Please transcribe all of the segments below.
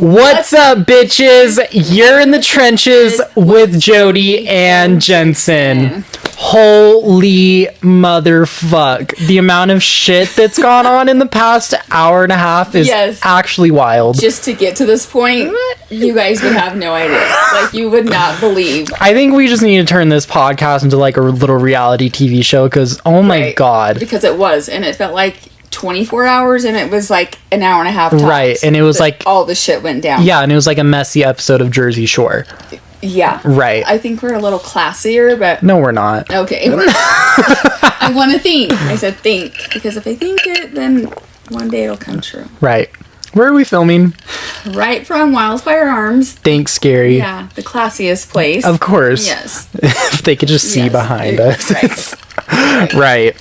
What's up, bitches? You're in the trenches with Jody and Jensen. Holy motherfuck. The amount of shit that's gone on in the past hour and a half is actually wild. Just to get to this point, you guys would have no idea. Like, you would not believe. I think we just need to turn this podcast into like a little reality TV show because, oh my God. Because it was, and it felt like 24 hours, and it was like an hour and a half tops. Right, and it was like all the shit went down. Yeah, and it was like a messy episode of Jersey Shore. Yeah. Right. I think we're a little classier, but... No, we're not. Okay. I want to think. I said think, because if I think it, then one day it'll come true. Right. Where are we filming? Right from Wildfire Arms. Thanks, Gary. Yeah, the classiest place. Of course. Yes. If they could just see behind us. Right.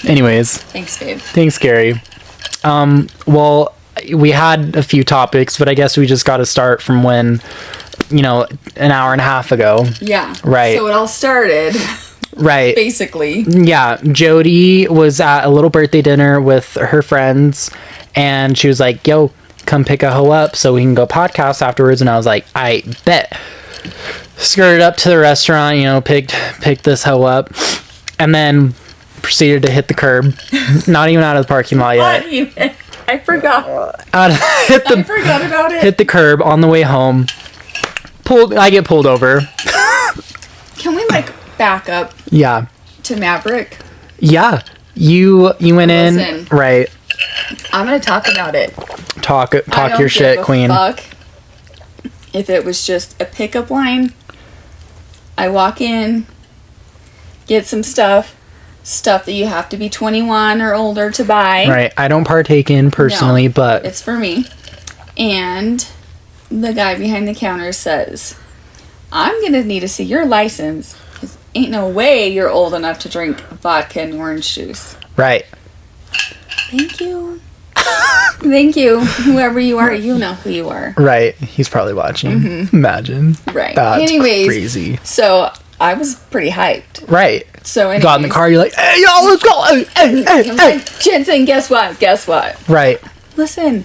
Anyways. Thanks, babe. Thanks, Gary. Well, we had a few topics, but I guess we just got to start from when, you know, an hour and a half ago. Yeah. Right. So it all started. Right. Basically. Yeah. Jody was at a little birthday dinner with her friends, and she was like, yo, come pick a hoe up so we can go podcast afterwards. And I was like, I bet. Skirted up to the restaurant, you know, picked this hoe up, and then proceeded to hit the curb. Not even out of the parking lot yet. Not even. I forgot. I forgot about it. Hit the curb on the way home. I get pulled over. Can we like back up? Yeah. To Maverick. Yeah. You went Listen, in. Right. I'm gonna talk about it. Talk your shit, queen. Fuck if it was just a pickup line. I walk in, get some stuff that you have to be 21 or older to buy. Right. I don't partake in personally, but it's for me. And the guy behind the counter says, I'm gonna need to see your license, because ain't no way you're old enough to drink vodka and orange juice. Right. Thank you. Thank you. Whoever you are, you know who you are. Right. He's probably watching. Mm-hmm. Imagine. Right. That's anyways, crazy. So I was pretty hyped. Right. So anyways, got in the car, you're like, hey, yo, let's go. Hey. Like, Jensen, guess what? Right. Listen,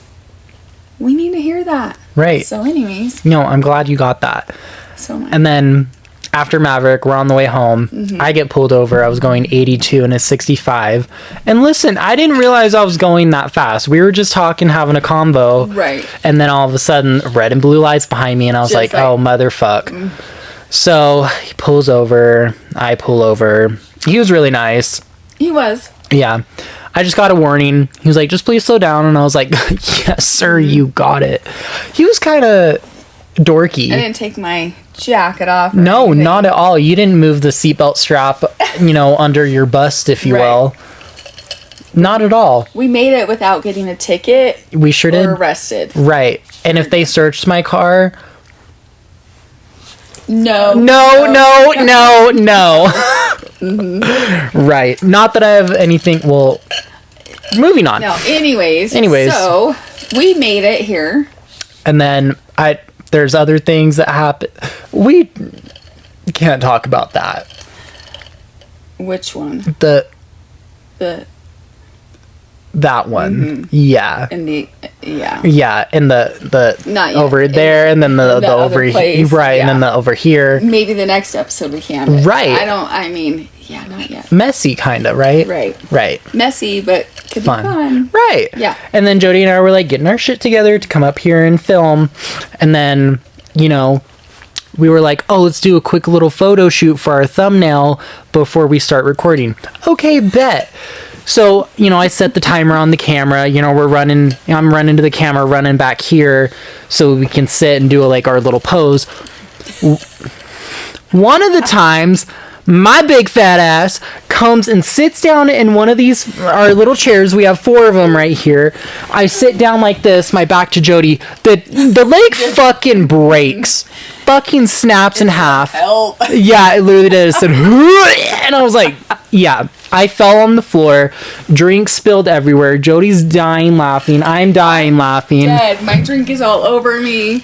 we need to hear that. Right. So anyways. No, I'm glad you got that. So much. And then after Maverick, we're on the way home. Mm-hmm. I get pulled over. I was going 82 and a 65. And listen, I didn't realize I was going that fast. We were just talking, having a convo. Right. And then all of a sudden, red and blue lights behind me. And I was like, oh, motherfuck. Mm. So he pulls over. I pull over. He was really nice. He was. Yeah. I just got a warning. He was like, just please slow down. And I was like, yes, sir, you got it. He was kind of dorky. I didn't take my jacket off. No, not at all. You didn't move the seatbelt strap, under your bust, if you will. Not at all. We made it without getting a ticket. We sure did. Or arrested. Right. And if they searched my car... No. Mm-hmm. Right. Not that I have anything... Well, moving on. No, anyways. So, we made it here. And then there's other things that happen. We can't talk about that. Which one? That one. Mm-hmm. Yeah. Yeah, and the not yet. Over there, and then the over here. Right, and then the over here. Maybe the next episode we can. Right. Not yet. Messy, kind of, right? Right. Messy, but could be fun. Right. Yeah. And then Jody and I were like getting our shit together to come up here and film. And then, we were like, oh, let's do a quick little photo shoot for our thumbnail before we start recording. Okay, bet. So, I set the timer on the camera, I'm running to the camera, running back here so we can sit and do our little pose. One of the times, my big fat ass comes and sits down in one of our little chairs. We have 4 of them right here. I sit down like this, my back to Jody. The leg fucking breaks. Fucking snaps in half. Help. Yeah, it literally did. It said, and I was like, yeah. I fell on the floor. Drink spilled everywhere. Jody's dying laughing. I'm dying laughing. Dead. My drink is all over me.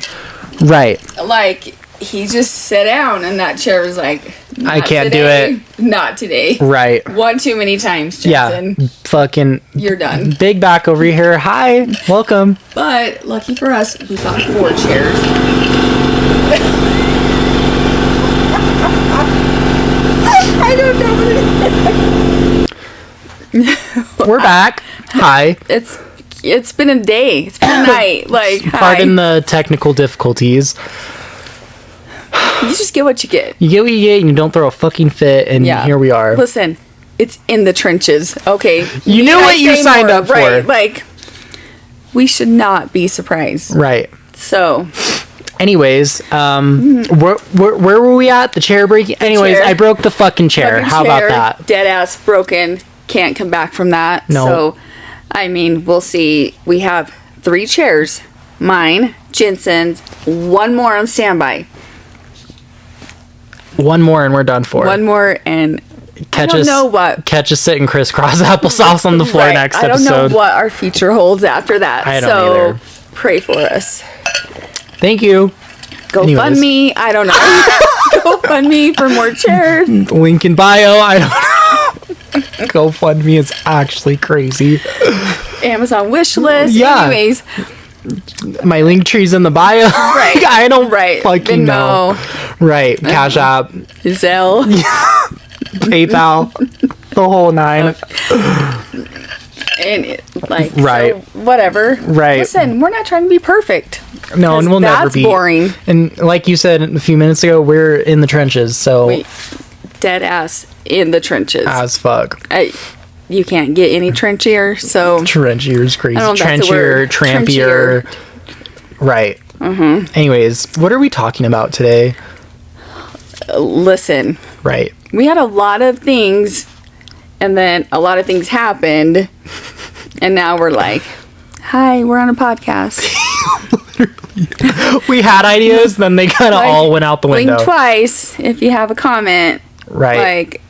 Right. Like, he just sat down and that chair was like, I can't do it. Not today. Right. One too many times, Jensen. Yeah. Fucking. You're done. Big back over here. Hi. Welcome. But lucky for us, we got 4 chairs. I don't know what it is. We're back. Hi. It's been a day. It's been a night. Like, Pardon the technical difficulties. You just get what you get. You get what you get and you don't throw a fucking fit, and here we are. Listen, it's in the trenches, okay? You knew what you signed up for. Right, like, we should not be surprised. Right. So... Anyways, where were we at? The chair breaking? Anyways, I broke the fucking chair. How about that? Dead ass broken. Can't come back from that. No. So, I mean, we'll see. We have 3 chairs. Mine, Jensen's, 1 more on standby. 1 more and we're done for. 1 more and catch I don't us, know what. Catch us sitting crisscross applesauce on the floor Right. next I don't episode. know what our future holds after that. I don't either. Pray for us. Thank you. Go fund me. I don't know. Go fund me for more chairs. Link in bio. I don't know. GoFundMe is actually crazy. Amazon wish list. Yeah. Anyways. My link tree's in the bio. Right. I don't fucking Venmo. know. Right. Cash App. Zelle. PayPal. The whole 9. And like, right. so whatever. Right. Listen, we're not trying to be perfect. No, and we'll never be. That's boring. And like you said a few minutes ago, we're in the trenches, so dead ass in the trenches. As fuck. You can't get any trenchier, so trenchier is crazy. I don't know if that's a Trenchier, word. trampier. Right. Mm-hmm. Anyways, what are we talking about today? Listen. Right. We had a lot of things, and then a lot of things happened, and now we're like, "Hi, we're on a podcast." We had ideas, then they kind of all went out the window. Blink twice if you have a comment. Right. Like,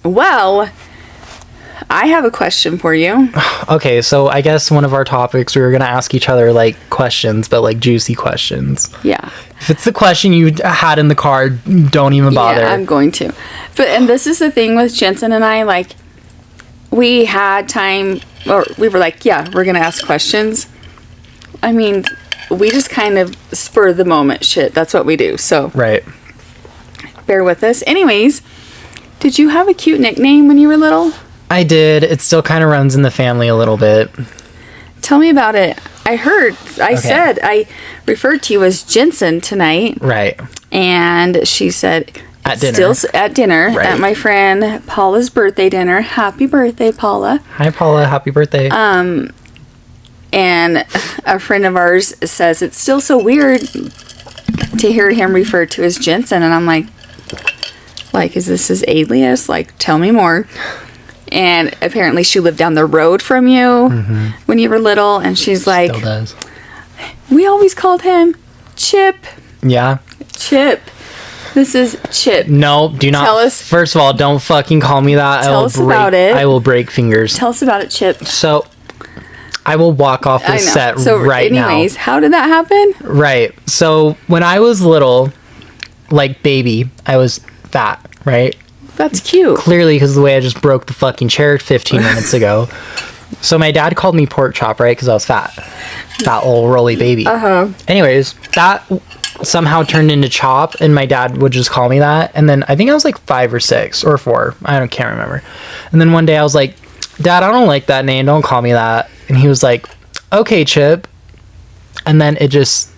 well, I have a question for you. Okay, so I guess one of our topics, we were going to ask each other, like, questions, but, like, juicy questions. Yeah. If it's the question you had in the card, don't even bother. Yeah, I'm going to. And this is the thing with Jensen and I, like, we had time, or we were like, yeah, we're going to ask questions. I mean, we just kind of spur the moment shit. That's what we do. So, right. Bear with us. Anyways, did you have a cute nickname when you were little? I did. It still kind of runs in the family a little bit. Tell me about it. I said, I referred to you as Jensen tonight. Right. And she said, at dinner. Still at dinner, right. At my friend Paula's birthday dinner. Happy birthday, Paula. Hi, Paula. Happy birthday. And a friend of ours says it's still so weird to hear him referred to as Jensen. And I'm like, is this his alias? Like, tell me more. And apparently she lived down the road from you when you were little. And she's like, still does. We always called him Chip. Yeah. Chip. This is Chip. No, do not. Tell us. First of all, don't fucking call me that. Tell us about it. I will break fingers. Tell us about it, Chip. So, I will walk off the set right now. Anyways, how did that happen? Right. So, when I was little, like baby, I was fat, right? That's cute. Clearly, because of the way I just broke the fucking chair 15 minutes ago. So, my dad called me pork chop, right? Because I was fat. Fat little rolly baby. Anyways, that somehow turned into chop, and my dad would just call me that. And then I think I was like 5 or 6 or 4. Can't remember. And then one day I was like, Dad, I don't like that name. Don't call me that. And he was like, okay, Chip. And then he's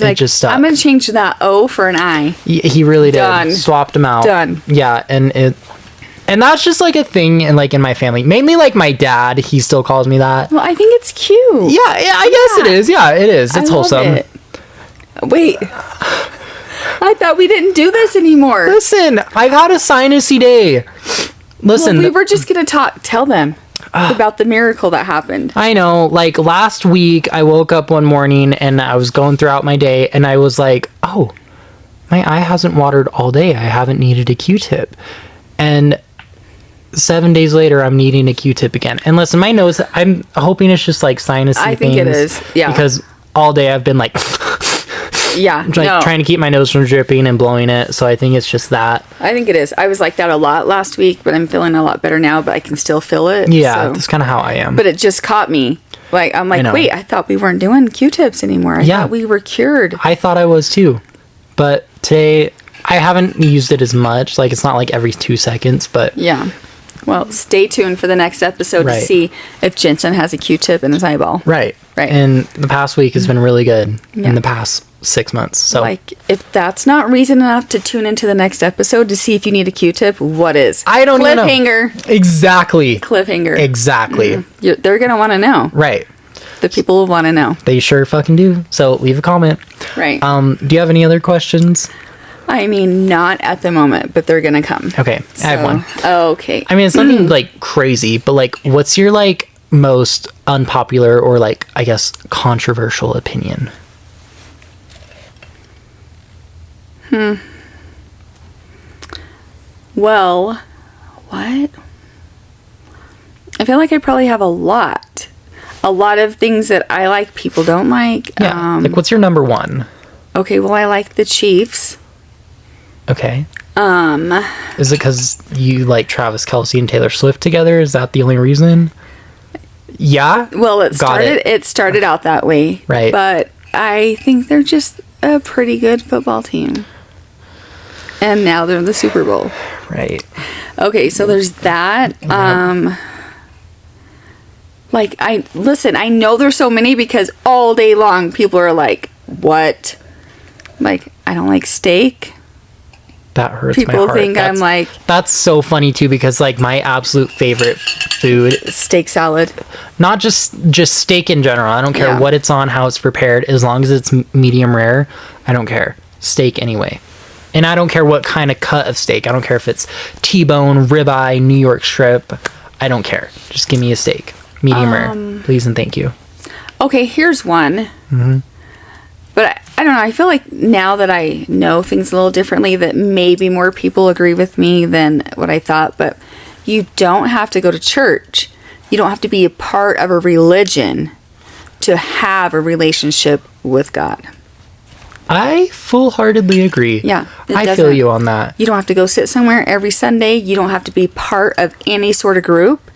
like, just stuck. I'm going to change that O for an I. He really did. Done. Swapped them out. Done. Yeah. And that's just like a thing in my family. Mainly like my dad, he still calls me that. Well, I think it's cute. Yeah, I guess it is. Yeah, it is. It's wholesome. Wait. I thought we didn't do this anymore. Listen, I've had a sinusy day. Listen. Well, we were just going to tell them about the miracle that happened. I know. Like last week, I woke up one morning and I was going throughout my day and I was like, oh, my eye hasn't watered all day. I haven't needed a Q-tip. And 7 days later, I'm needing a Q-tip again. And listen, my nose, I'm hoping it's just like sinusy things. I think it is. Yeah. Because all day I've been like... Yeah, like no. trying to keep my nose from dripping and blowing it. So I think it's just that. I think it is. I was like that a lot last week, but I'm feeling a lot better now, but I can still feel it. Yeah, so. that's kind of how I am. But it just caught me. Like, I'm like, know. wait, I thought we weren't doing Q-tips anymore. I thought we were cured. I thought I was too. But today, I haven't used it as much. Like, it's not like every 2 seconds, but... Yeah. Well, stay tuned for the next episode Right. to see if Jensen has a Q-tip in his eyeball. Right. Right. And the past week has been really good Yeah. in the past 6 months. So, Like, if that's not reason enough to tune into the next episode to see if you need a Q-tip, what is? I don't even know. Cliffhanger. Exactly. Cliffhanger. Exactly. They're going to want to know. Right. The people will want to know. They sure fucking do. So, leave a comment. Right. Do you have any other questions? I mean, not at the moment, but they're going to come. Okay, I have one. Okay. I mean, it's nothing like crazy, but like, what's your like most unpopular or like, I guess, controversial opinion? Well, what? I feel like I probably have a lot. A lot of things that I like, people don't like. Yeah. Like, what's your number one? Okay, well, I like the Chiefs. Okay. Is it because you like Travis Kelce and Taylor Swift together? Is that the only reason? Yeah. Well, it started out that way. Right. But I think they're just a pretty good football team. And now they're in the Super Bowl. Right. Okay, so there's that. Like, I know there's so many because all day long people are like, what? Like, I don't like steak. That hurts my People heart. think I'm like That's so funny too, because like my absolute favorite food, steak salad. not just steak in general. I don't care Yeah. what it's on, how it's prepared, as long as it's medium rare. I don't care. Steak anyway. And I don't care what kind of cut of steak. I don't care if it's T-bone, ribeye, New York strip. I don't care. Just give me a steak. Medium rare. Please and thank you. Okay, here's one. But I don't know. I feel like now that I know things a little differently, that maybe more people agree with me than what I thought. But you don't have to go to church. You don't have to be a part of a religion to have a relationship with God. I full-heartedly agree. Yeah, it I feel doesn't- you on that. You don't have to go sit somewhere every Sunday. You don't have to be part of any sort of group.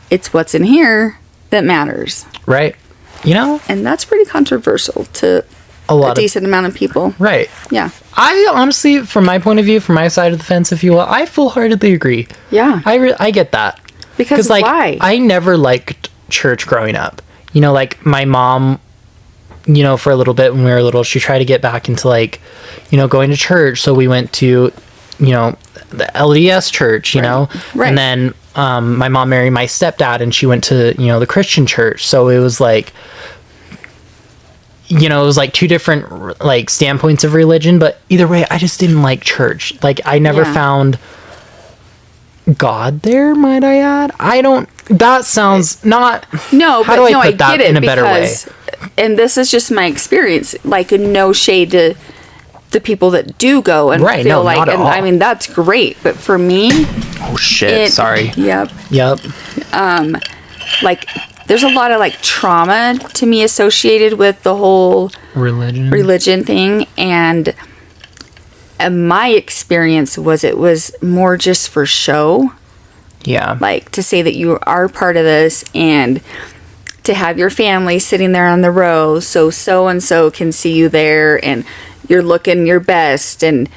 It's what's in here that matters. Right. You know, And that's pretty controversial to a a lot of... decent amount of people. Right. Yeah. I honestly, from my point of view, from my side of the fence, if you will, I full-heartedly agree. Yeah. I get that. Because like, why? I never liked church growing up. You know, like, my mom, you know, for a little bit when we were little, she tried to get back into, like, you know, going to church. So we went to, you know, the LDS church, you know? Right. And then my mom married my stepdad, and she went to, you know, the Christian church. So it was, like... You know, it was like two different like standpoints of religion, but either way, I just didn't like church. Like, I never Yeah. found God there, might I add? I don't... That sounds not... No, How but do I no, put I that get it in a better way? because, and this is just my experience. Like, no shade to the people that do go and Right, feel no, like, not at and all. I mean, that's great. But for me, Oh, shit. Sorry. Yep. Yep. Like, there's a lot of like trauma to me associated with the whole religion thing, and my experience was it was more just for show. Yeah. Like, to say that you are part of this and to have your family sitting there on the row so and so can see you there and you're looking your best, and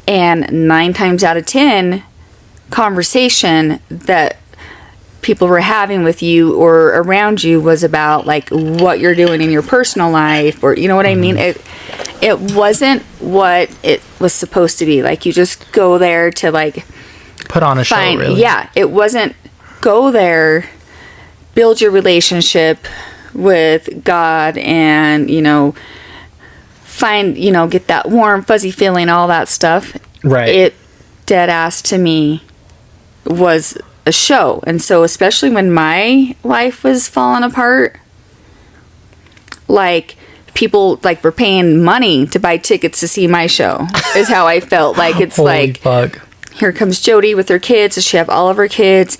9 times out of 10 conversation that people were having with you or around you was about like what you're doing in your personal life, or you know what I mean. It wasn't what it was supposed to be. Like, you just go there to like Put on a show, find, really. yeah, it wasn't go there, build your relationship with God, and you know, find, you know, get that warm fuzzy feeling, all that stuff. Right. It dead ass to me was a show. And so especially when my life was falling apart, like, people like were paying money to buy tickets to see my show is how I felt. Like, it's Holy like, fuck. here comes Jody with her kids. Does she have all of her kids?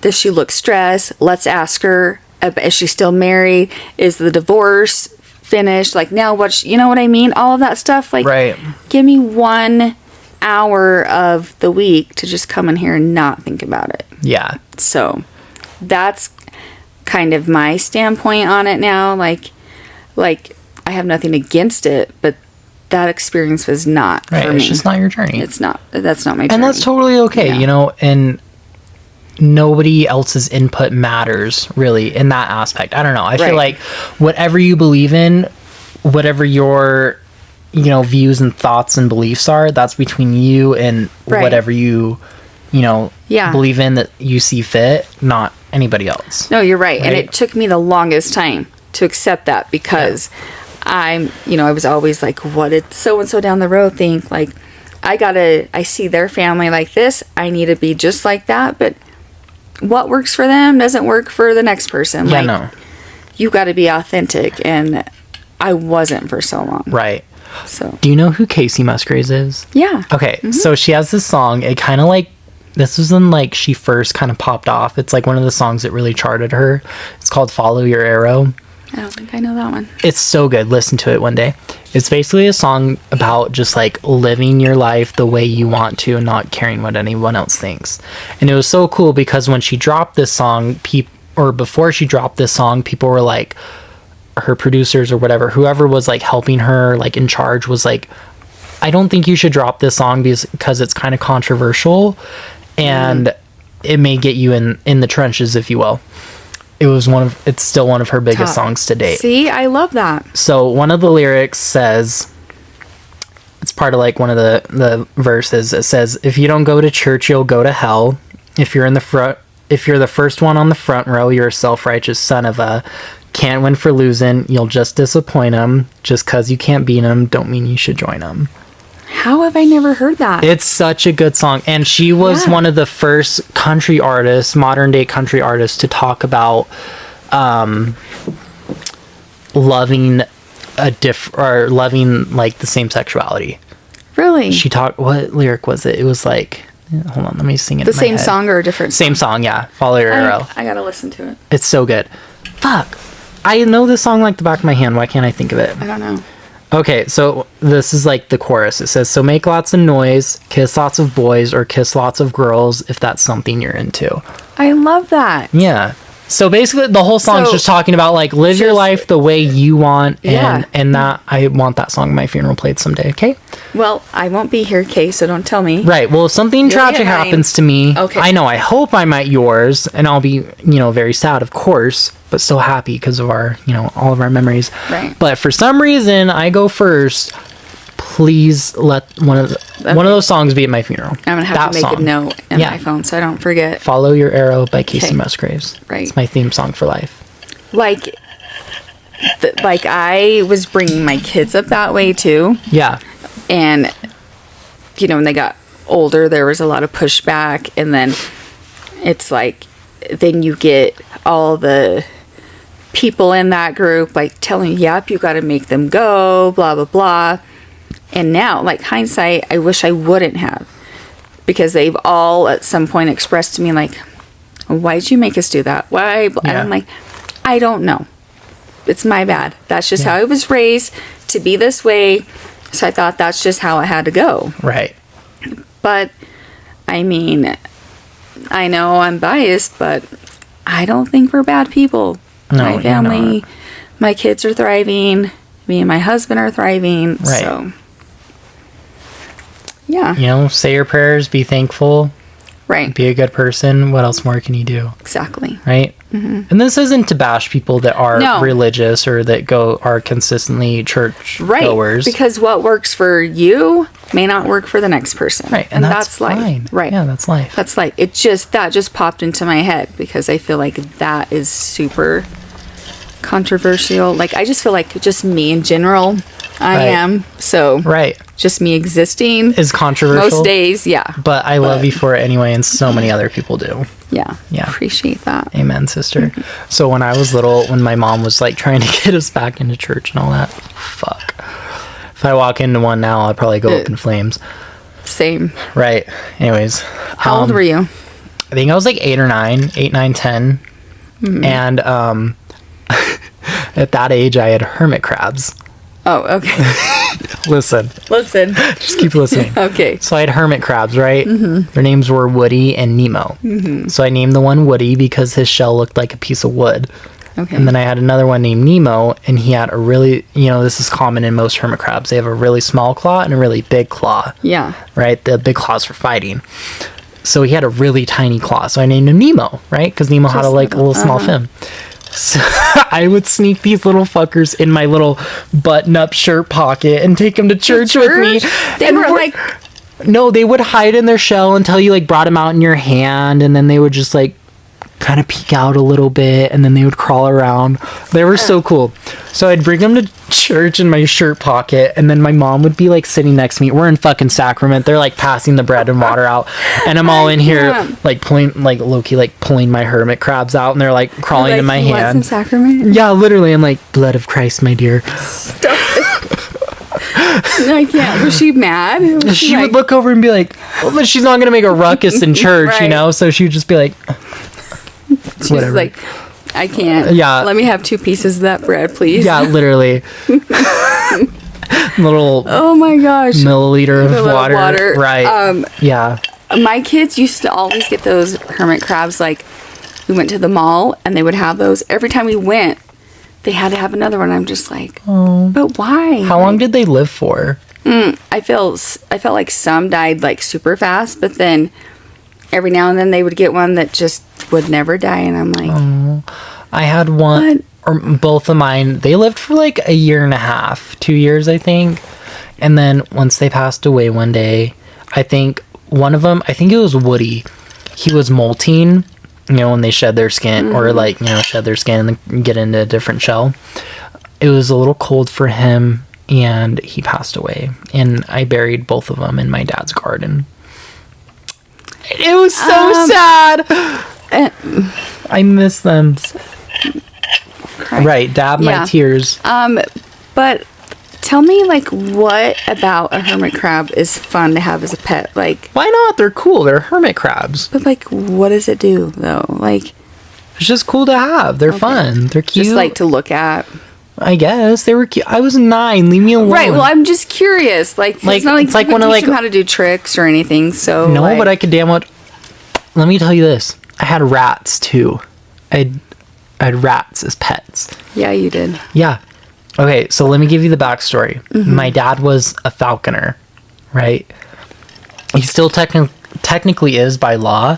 Does she look stressed? Let's ask her. Is she still married? Is the divorce finished. Like, now you know what I mean? All of that stuff. Like, Right. give me 1 hour of the week to just come in here and not think about it. Yeah. So that's kind of my standpoint on it now. Like I have nothing against it, but that experience was not Right. for It's me. just not your journey. That's not my journey. And that's totally okay, Yeah. you know, and nobody else's input matters really in that aspect. I don't know. I feel Right. like whatever you believe in, whatever your, you know, views and thoughts and beliefs are, that's between you and Right. whatever you know, Yeah. believe in that you see fit, not anybody else. No, you're right. And Right? it took me the longest time to accept that because I was always like, what did so-and-so down the road think? Like, I see their family like this. I need to be just like that. But what works for them doesn't work for the next person. Yeah, Like, no. you got to be authentic. And I wasn't for so long. Right. So, Do you know who Casey Musgraves is? yeah. Okay, so she has this song. It kind of like, this was when like she first kind of popped off. It's like one of the songs that really charted her. It's called Follow Your Arrow. I don't think I know that one. It's so good. Listen to it one day. It's basically a song about just like living your life the way you want to and not caring what anyone else thinks. And it was so cool because when she dropped this song, before she dropped this song, people were like, her producers or whoever was like helping her, like in charge, was like, I don't think you should drop this song because it's kind of controversial and it may get you in the trenches, if you will. It's still one of her biggest songs to date. See, I love that. So one of the lyrics says, it's part of like one of the verses. It says, if you don't go to church, you'll go to hell. If you're the first one on the front row, you're a self-righteous son of a can't win for losing. You'll just disappoint them. Just cause you can't beat them don't mean you should join them. How have I never heard that? It's such a good song. And she was Yeah. one of the first country artists, modern day country artists, to talk about loving loving like the same sexuality. Really? What lyric was it? It was like, hold on, let me sing it. The in my same head. song or a different Same song, yeah. Follow Your Arrow. I gotta listen to it. It's so good. Fuck. I know this song like the back of my hand. Why can't I think of it? I don't know. Okay, so this is like the chorus. It says, so make lots of noise, kiss lots of boys, or kiss lots of girls if that's something you're into. I love that. Yeah. So basically the whole song's So, just talking about like live your just- life the way you want, Yeah. and that I want that song at my funeral played someday, okay? Well, I won't be here, Kay, so don't tell me. Right. Well, if something You'll tragic get mine. happens to me, Okay. I know I hope I'm at yours and I'll be, very sad, of course, but so happy because of our, all of our memories. Right. But for some reason, I go first. Please let one of those songs be at my funeral. I'm gonna have to make a note in Yeah. my phone so I don't forget. Follow Your Arrow by Casey Okay. Musgraves. Right. It's my theme song for life. Like I was bringing my kids up that way too, Yeah. and when they got older, there was a lot of pushback, and then it's like, then you get all the people in that group like telling you, yep, you got to make them go, blah blah blah. And now, like, hindsight, I wish I wouldn't have, because they've all at some point expressed to me like, why'd you make us do that? Why? And Yeah. I'm like, I don't know. It's my bad. That's just Yeah. how I was raised to be this way. So I thought that's just how it had to go. Right. But I mean, I know I'm biased, but I don't think we're bad people. No, My you're family, not. my kids are thriving. Me and my husband are thriving. Right. So, yeah. Say your prayers, be thankful, Right. be a good person. What else more can you do? Exactly. Right? And this isn't to bash people that are No. religious or that are consistently church Right. goers. Because what works for you may not work for the next person. Right. And that's life. fine. Right. Yeah, that's life. That's like, that just popped into my head because I feel like that is super controversial. Like, I just feel like just me in general, I Right. am. So Right. just me existing Is controversial. most days. Yeah. But I love you for it anyway, and so many other people do. Yeah. Yeah. Appreciate that. Amen, sister. So when I was little, when my mom was like trying to get us back into church and all that, fuck. If I walk into one now, I'll probably go up in flames. Same. Right. Anyways. How old were you? I think I was like 8, 9, 10. And I At that age, I had hermit crabs. Oh, okay. Listen, just keep listening. Okay. So I had hermit crabs, right? Their names were Woody and Nemo. So I named the one Woody because his shell looked like a piece of wood. Okay. And then I had another one named Nemo, and he had a really, this is common in most hermit crabs. They have a really small claw and a really big claw. Yeah. Right? The big claw's for fighting. So he had a really tiny claw. So I named him Nemo, right? Because Nemo had a little small fin. So I would sneak these little fuckers in my little button-up shirt pocket and take them to church with me. They And were like... No, they would hide in their shell until you brought them out in your hand, and then they would just kind of peek out a little bit, and then they would crawl around. They were so cool. So I'd bring them to church in my shirt pocket, and then my mom would be sitting next to me. We're in fucking Sacrament. They're passing the bread and water out, and I'm all in here pulling low-key pulling my hermit crabs out, and they're crawling in my "You want hand. some sacrament?" Yeah, literally. I'm blood of Christ, my dear. Stop it. I can't. Was she mad? Was She would look over and be well, but she's not gonna make a ruckus in church, Right. so she would just be She's whatever. I can't. Yeah. Let me have 2 pieces of that bread, please. Yeah, literally. Little Oh my gosh. milliliter of The little water. Right. Yeah. My kids used to always get those hermit crabs. We went to the mall and they would have those. Every time we went, they had to have another one. I'm just but why? How long did they live for? I felt like some died super fast, but then every now and then they would get one that just would never die, and I'm I had one, or both of mine, they lived for a year and a half, 2 years, I think. And then once they passed away one day, I think one of them, I think it was Woody, he was molting, when they shed their skin, or shed their skin and then get into a different shell. It was a little cold for him, and he passed away. And I buried both of them in my dad's garden. It was so sad. I miss them. Right, dab my tears. But tell me, what about a hermit crab is fun to have as a pet? Why not? They're cool. They're hermit crabs. But what does it do though? It's just cool to have. They're fun. They're cute. Just to look at. I guess they were cute. I was 9. Leave me alone. Right. Well, I'm just curious. It's not it's you one of teach them how to do tricks or anything. So no, but I could damn well. Let me tell you this. I had rats too. I had rats as pets. Yeah, you did. Yeah. Okay, so let me give you the backstory. My dad was a falconer, right? He still technically is by law.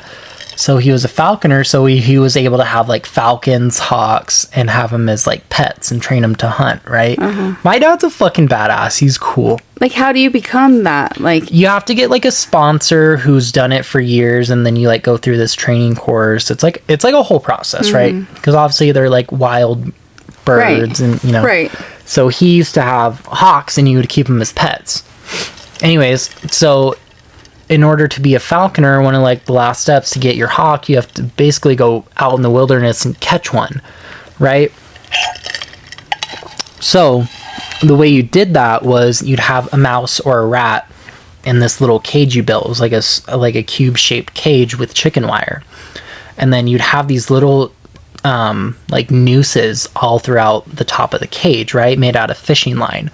So he was a falconer, so he was able to have falcons, hawks, and have them as pets and train them to hunt, right? My dad's a fucking badass. He's cool. How do you become that? You have to get a sponsor who's done it for years, and then you go through this training course. It's a whole process, right? Because obviously they're wild birds, and Right. So he used to have hawks, and you would keep them as pets. Anyways, so in order to be a falconer, one of the last steps to get your hawk, you have to basically go out in the wilderness and catch one, right? So the way you did that was you'd have a mouse or a rat in this little cage you built. It was like a cube-shaped cage with chicken wire, and then you'd have these little nooses all throughout the top of the cage, right, made out of fishing line.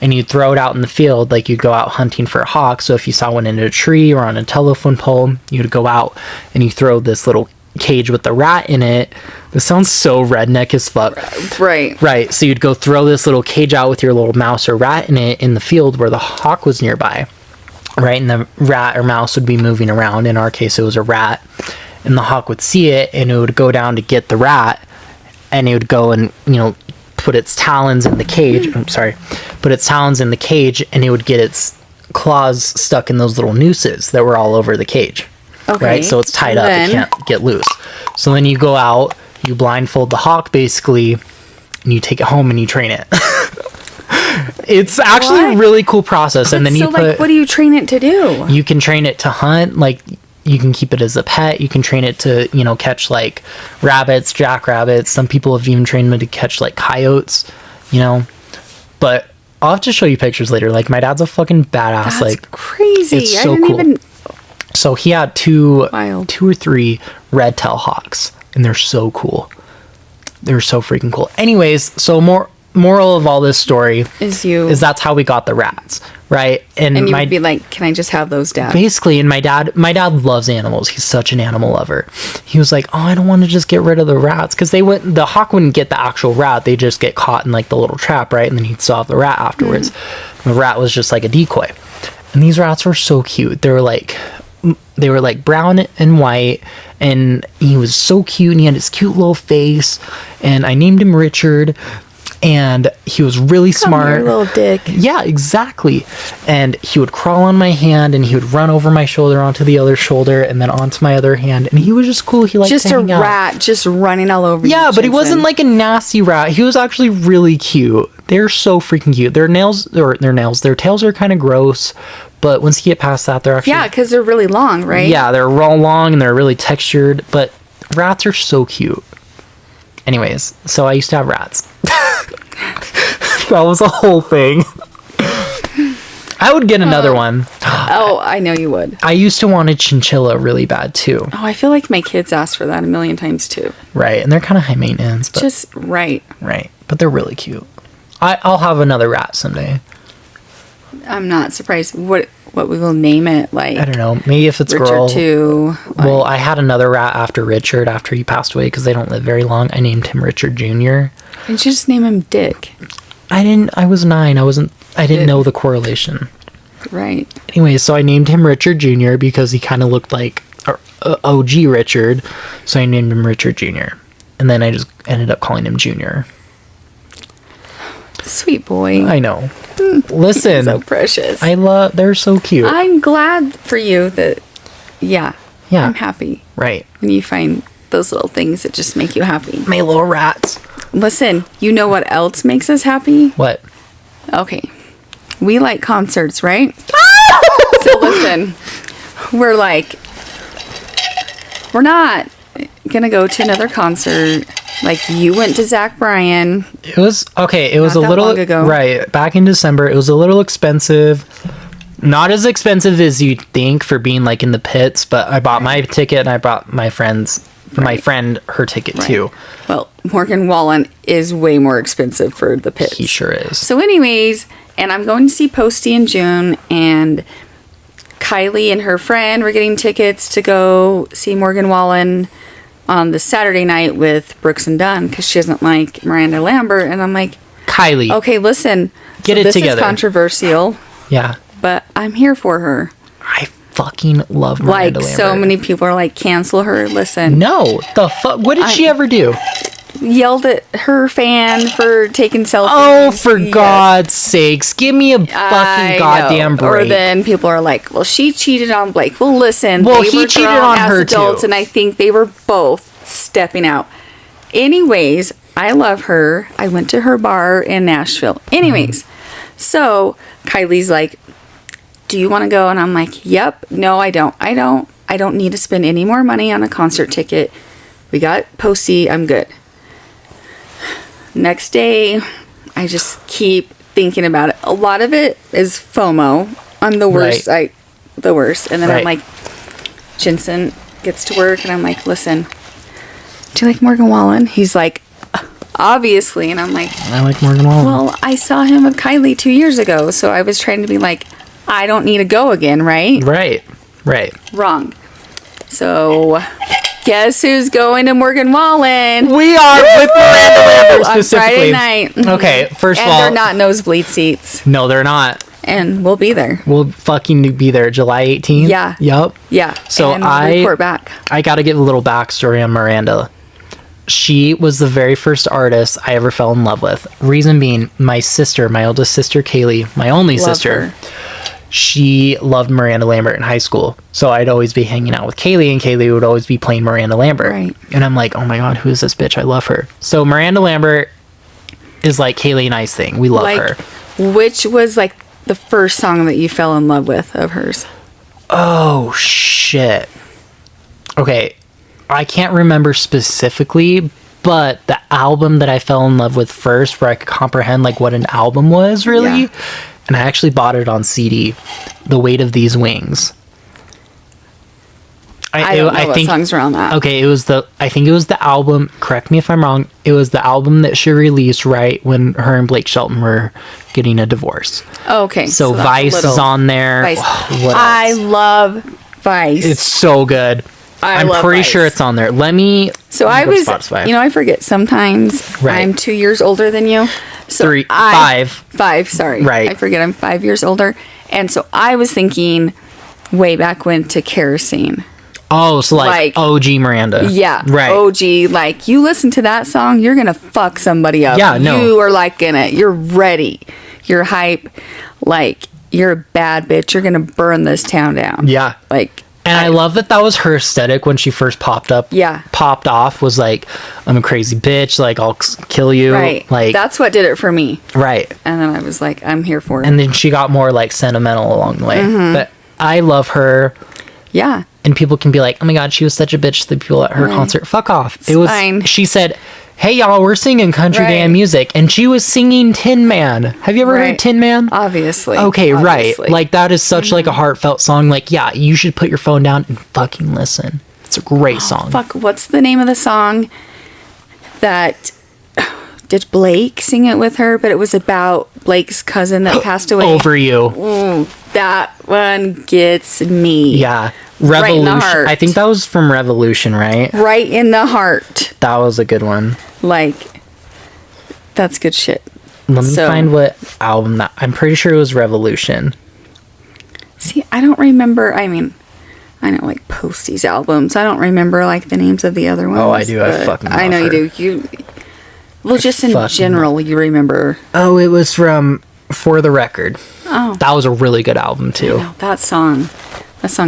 And you'd throw it out in the field, you'd go out hunting for a hawk. So if you saw one in a tree or on a telephone pole, you'd go out and you throw this little cage with the rat in it. This sounds so redneck as fuck. Right. So you'd go throw this little cage out with your little mouse or rat in it in the field where the hawk was nearby. Right. And the rat or mouse would be moving around. In our case, it was a rat. And the hawk would see it, and it would go down to get the rat. And it would go and, put its talons in the cage. Put its talons in the cage, and it would get its claws stuck in those little nooses that were all over the cage. Okay. Right? So it's tied up. It can't get loose. So then you go out, you blindfold the hawk basically, and you take it home and you train it. It's actually a really cool process. And then you put... what do you train it to do? You can train it to hunt, you can keep it as a pet. You can train it to, catch rabbits, jackrabbits. Some people have even trained them to catch coyotes, But I'll have to show you pictures later. My dad's a fucking badass. That's crazy. It's so cool. So he had two or three red tail hawks, and they're so cool. They were so freaking cool. Anyways, so moral of all this story is that's how we got the rats, right? And you would be like, can I just have those, Dad? Basically, and my dad loves animals. He's such an animal lover. He was like, oh, I don't want to just get rid of the rats, because the hawk wouldn't get the actual rat. They just get caught in like the little trap, right? And then he'd still have the rat afterwards. The rat was just like a decoy. And these rats were so cute. They were like brown and white, and he was so cute, and he had this cute little face, and I named him Richard, and he was really smart. Come here, little dick. Yeah, exactly. And he would crawl on my hand, and he would run over my shoulder onto the other shoulder, and then onto my other hand, and he was just cool. He liked just to hang out. Rat just running all over you. Yeah, but he wasn't like a nasty rat. He was actually really cute. They're so freaking cute. Their tails are kind of gross, but once you get past that, they're actually... Yeah, because they're really long, right? Yeah, they're real long, and they're really textured, but rats are so cute. Anyways, so I used to have rats. That was a whole thing. I would get another one. Oh, I know you would. I used to want a chinchilla really bad, too. Oh, I feel like my kids asked for that a million times, too. Right, and they're kind of high maintenance. But, just right. Right, but they're really cute. I'll have another rat someday. I'm not surprised. What we will name it? Like, I don't know. Maybe if it's Richard girl. 2. Well, I had another rat after Richard, after he passed away, because they don't live very long. I named him Richard Jr. And you just name him Dick. I was 9. I didn't know the correlation. Right. Anyway, so I named him Richard Jr. because he kind of looked like OG Richard. So I named him Richard Jr. And then I just ended up calling him Junior. Sweet boy. I know. Listen. So precious. They're so cute. I'm glad for you that, yeah. I'm happy. Right. When you find those little things that just make you happy. My little rats. Listen, you know what else makes us happy? What? Okay. We like concerts, right? So listen, we're not gonna go to another concert. Like, you went to Zach Bryan. It was okay. It was a little long ago. Right, back in December. It was a little expensive. Not as expensive as you'd think for being like in the pits, but I bought my ticket and I bought my friend her ticket too. Well, Morgan Wallen is way more expensive for the pits. He sure is. So anyways, and I'm going to see Posty in June, and Kylie and her friend were getting tickets to go see Morgan Wallen on the Saturday night with Brooks and Dunn, because she doesn't like Miranda Lambert. And I'm like, Kylie, okay, listen, get it together. This is controversial. Yeah, but I'm here for her. I fucking love Miranda Lambert. So many people are like, cancel her. Listen, no, the fuck. What did she ever do? Yelled at her fan for taking selfies. Oh, for God's sakes, give me a fucking goddamn break. Or then people are like, well, she cheated on Blake. Well, listen, well, he cheated on her adults, too, and I think they were both stepping out. Anyways, I love her. I went to her bar in Nashville. Anyways, so Kylie's like, do you want to go? And I'm like, yep. No, I don't. I don't need to spend any more money on a concert ticket. We got Posty. I'm good. Next day, I just keep thinking about it. A lot of it is FOMO. I'm the worst. Right. The worst. And then I'm like, Jensen gets to work, and I'm like, listen, do you like Morgan Wallen? He's like, obviously. And I'm like, I like Morgan Wallen. Well, I saw him with Kylie 2 years ago, so I was trying to be like, I don't need to go again, right? Right. Wrong. So, guess who's going to Morgan Wallen? We are with Miranda Lambert specifically. On Friday night. Okay, first of all, and they're not nosebleed seats. No, they're not. And we'll be there. We'll fucking be there July 18th. Yeah. Yep. Yeah. So and we'll report back. I got to give a little backstory on Miranda. She was the very first artist I ever fell in love with. Reason being, my sister, my oldest sister, Kaylee, my only sister, her. She loved Miranda Lambert in high school. So I'd always be hanging out with Kaylee, and Kaylee would always be playing Miranda Lambert. Right. And I'm like, oh my God, who is this bitch? I love her. So Miranda Lambert is like Kaylee and I's thing. We love her. Which was like the first song that you fell in love with of hers? Oh, shit. Okay. I can't remember specifically, but the album that I fell in love with first, where I could comprehend like what an album was really, and I actually bought it on CD, The Weight of These Wings. I don't know what songs are on that. Okay, I think it was the album, correct me if I'm wrong, it was the album that she released right when her and Blake Shelton were getting a divorce. Oh, okay. So Vice is on there. Vice. What I else? love Vice. It's so good. I'm pretty sure it's on there. Let me I go was Spotify. I forget sometimes. Right. I'm 2 years older than you. So 5, sorry. Right. I forget I'm 5 years older. And so I was thinking way back when to Kerosene. Oh, so like OG Miranda. Yeah. Right. OG, like you listen to that song, you're gonna fuck somebody up. Yeah, no. You are like you're ready. You're hype. Like you're a bad bitch. You're gonna burn this town down. Yeah. Like And I love that was her aesthetic when she first popped up. Yeah. Popped off was like, I'm a crazy bitch. Like, I'll kill you. Right. Like, that's what did it for me. right. And then I was like, I'm here for it. And then she got more like sentimental along the way. Mm-hmm. But I love her. Yeah. And people can be like, oh my God, she was such a bitch to the people at her concert. Fuck off. It's fine. She said, hey y'all, we're singing country Right. band music. And she was singing Tin Man. Have you ever heard Right. Tin Man? Obviously. Okay, Obviously. right. Like that is such like a heartfelt song. Like, yeah, you should put your phone down and fucking listen. It's a great song. Fuck, what's the name of the song that did Blake sing it with her? But it was about Blake's cousin that passed away. Over You. That one gets me. Yeah. Right in the Revolution. heart. I think that was from Revolution, right? Right in the heart. That was a good one. Like, that's good shit. Let me find what album that. I'm pretty sure it was Revolution. See, I don't remember. I mean, I know like Posty's albums. I don't remember like the names of the other ones. Oh, I do. I but fucking I know love you her. do. Well, just in fucking general, you remember. Oh, it was from For the Record. Oh. That was a really good album too. No, that song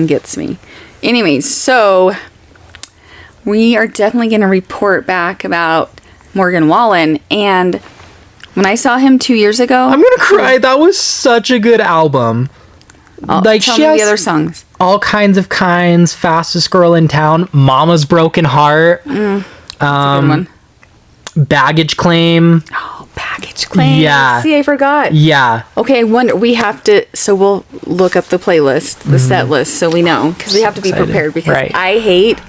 gets me. Anyways, so we are definitely going to report back about Morgan Wallen. And when I saw him 2 years ago, I'm gonna cry. That was such a good album. Like tell she me has the other songs. all kinds of kinds. Fastest Girl in Town. Mama's Broken Heart. That's a good one. Baggage Claim. Oh, Package Claim. Yeah. See, I forgot. Yeah. Okay, I wonder, we have to, so we'll look up the playlist, the set list, so we know, because we have to be Excited. prepared, because Right. I hate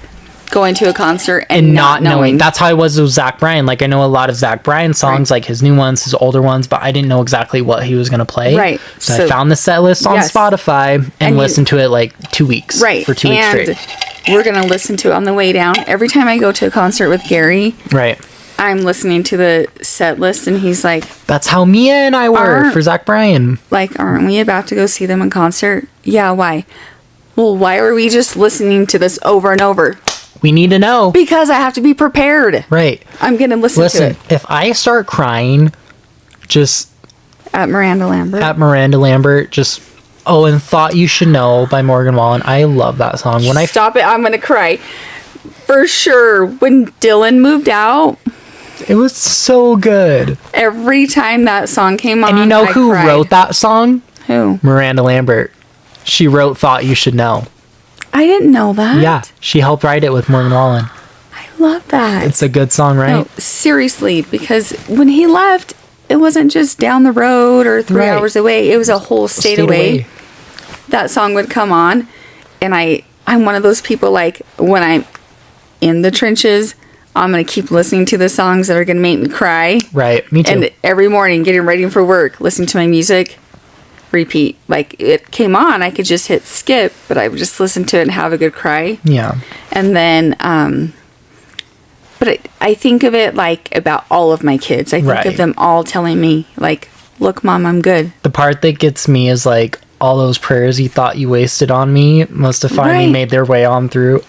going to a concert and, And not knowing. That's how I was with Zach Bryan. Like I know a lot of Zach Bryan songs, like his new ones, his older ones, but I didn't know exactly what he was gonna play. Right. So I So- found the set list on Yes. Spotify and you- listened to it like 2 weeks. Right. For 2 weeks and straight. we're going to listen to it on the way down. Every time I go to a concert with Gary, Right. I'm listening to the set list, and he's like, That's how Mia and I were for Zach Bryan. aren't we about to go see them in concert? Yeah, why? Well, why are we just listening to this over and over? We need to know. Because I have to be prepared. Right. I'm going to listen to Listen, it. if I start crying just At Miranda Lambert. at Miranda Lambert, and Thought You Should Know by Morgan Wallen. I love that song. When I Stop it, I'm going to cry. For sure. When Dylan moved out, it was so good. every time that song came on, And you know I who cried. wrote that song? Who? Miranda Lambert. She wrote Thought You Should Know. I didn't know that. Yeah, she helped write it with Morgan Wallen. I love that. It's a good song, right? No, seriously, because when he left, it wasn't just down the road or 3 Right. hours away. It was a whole state away. That song would come on, and I'm one of those people, like, when I'm in the trenches, I'm going to keep listening to the songs that are going to make me cry. Right, me too. And every morning, getting ready for work, listening to my music, repeat. Like, it came on, I could just hit skip, but I would just listen to it and have a good cry. Yeah. And then, but I think of it like about all of my kids. I think Right. of them all telling me, like, look, Mom, I'm good. The part that gets me is like all those prayers you thought you wasted on me must have finally Right. made their way on through.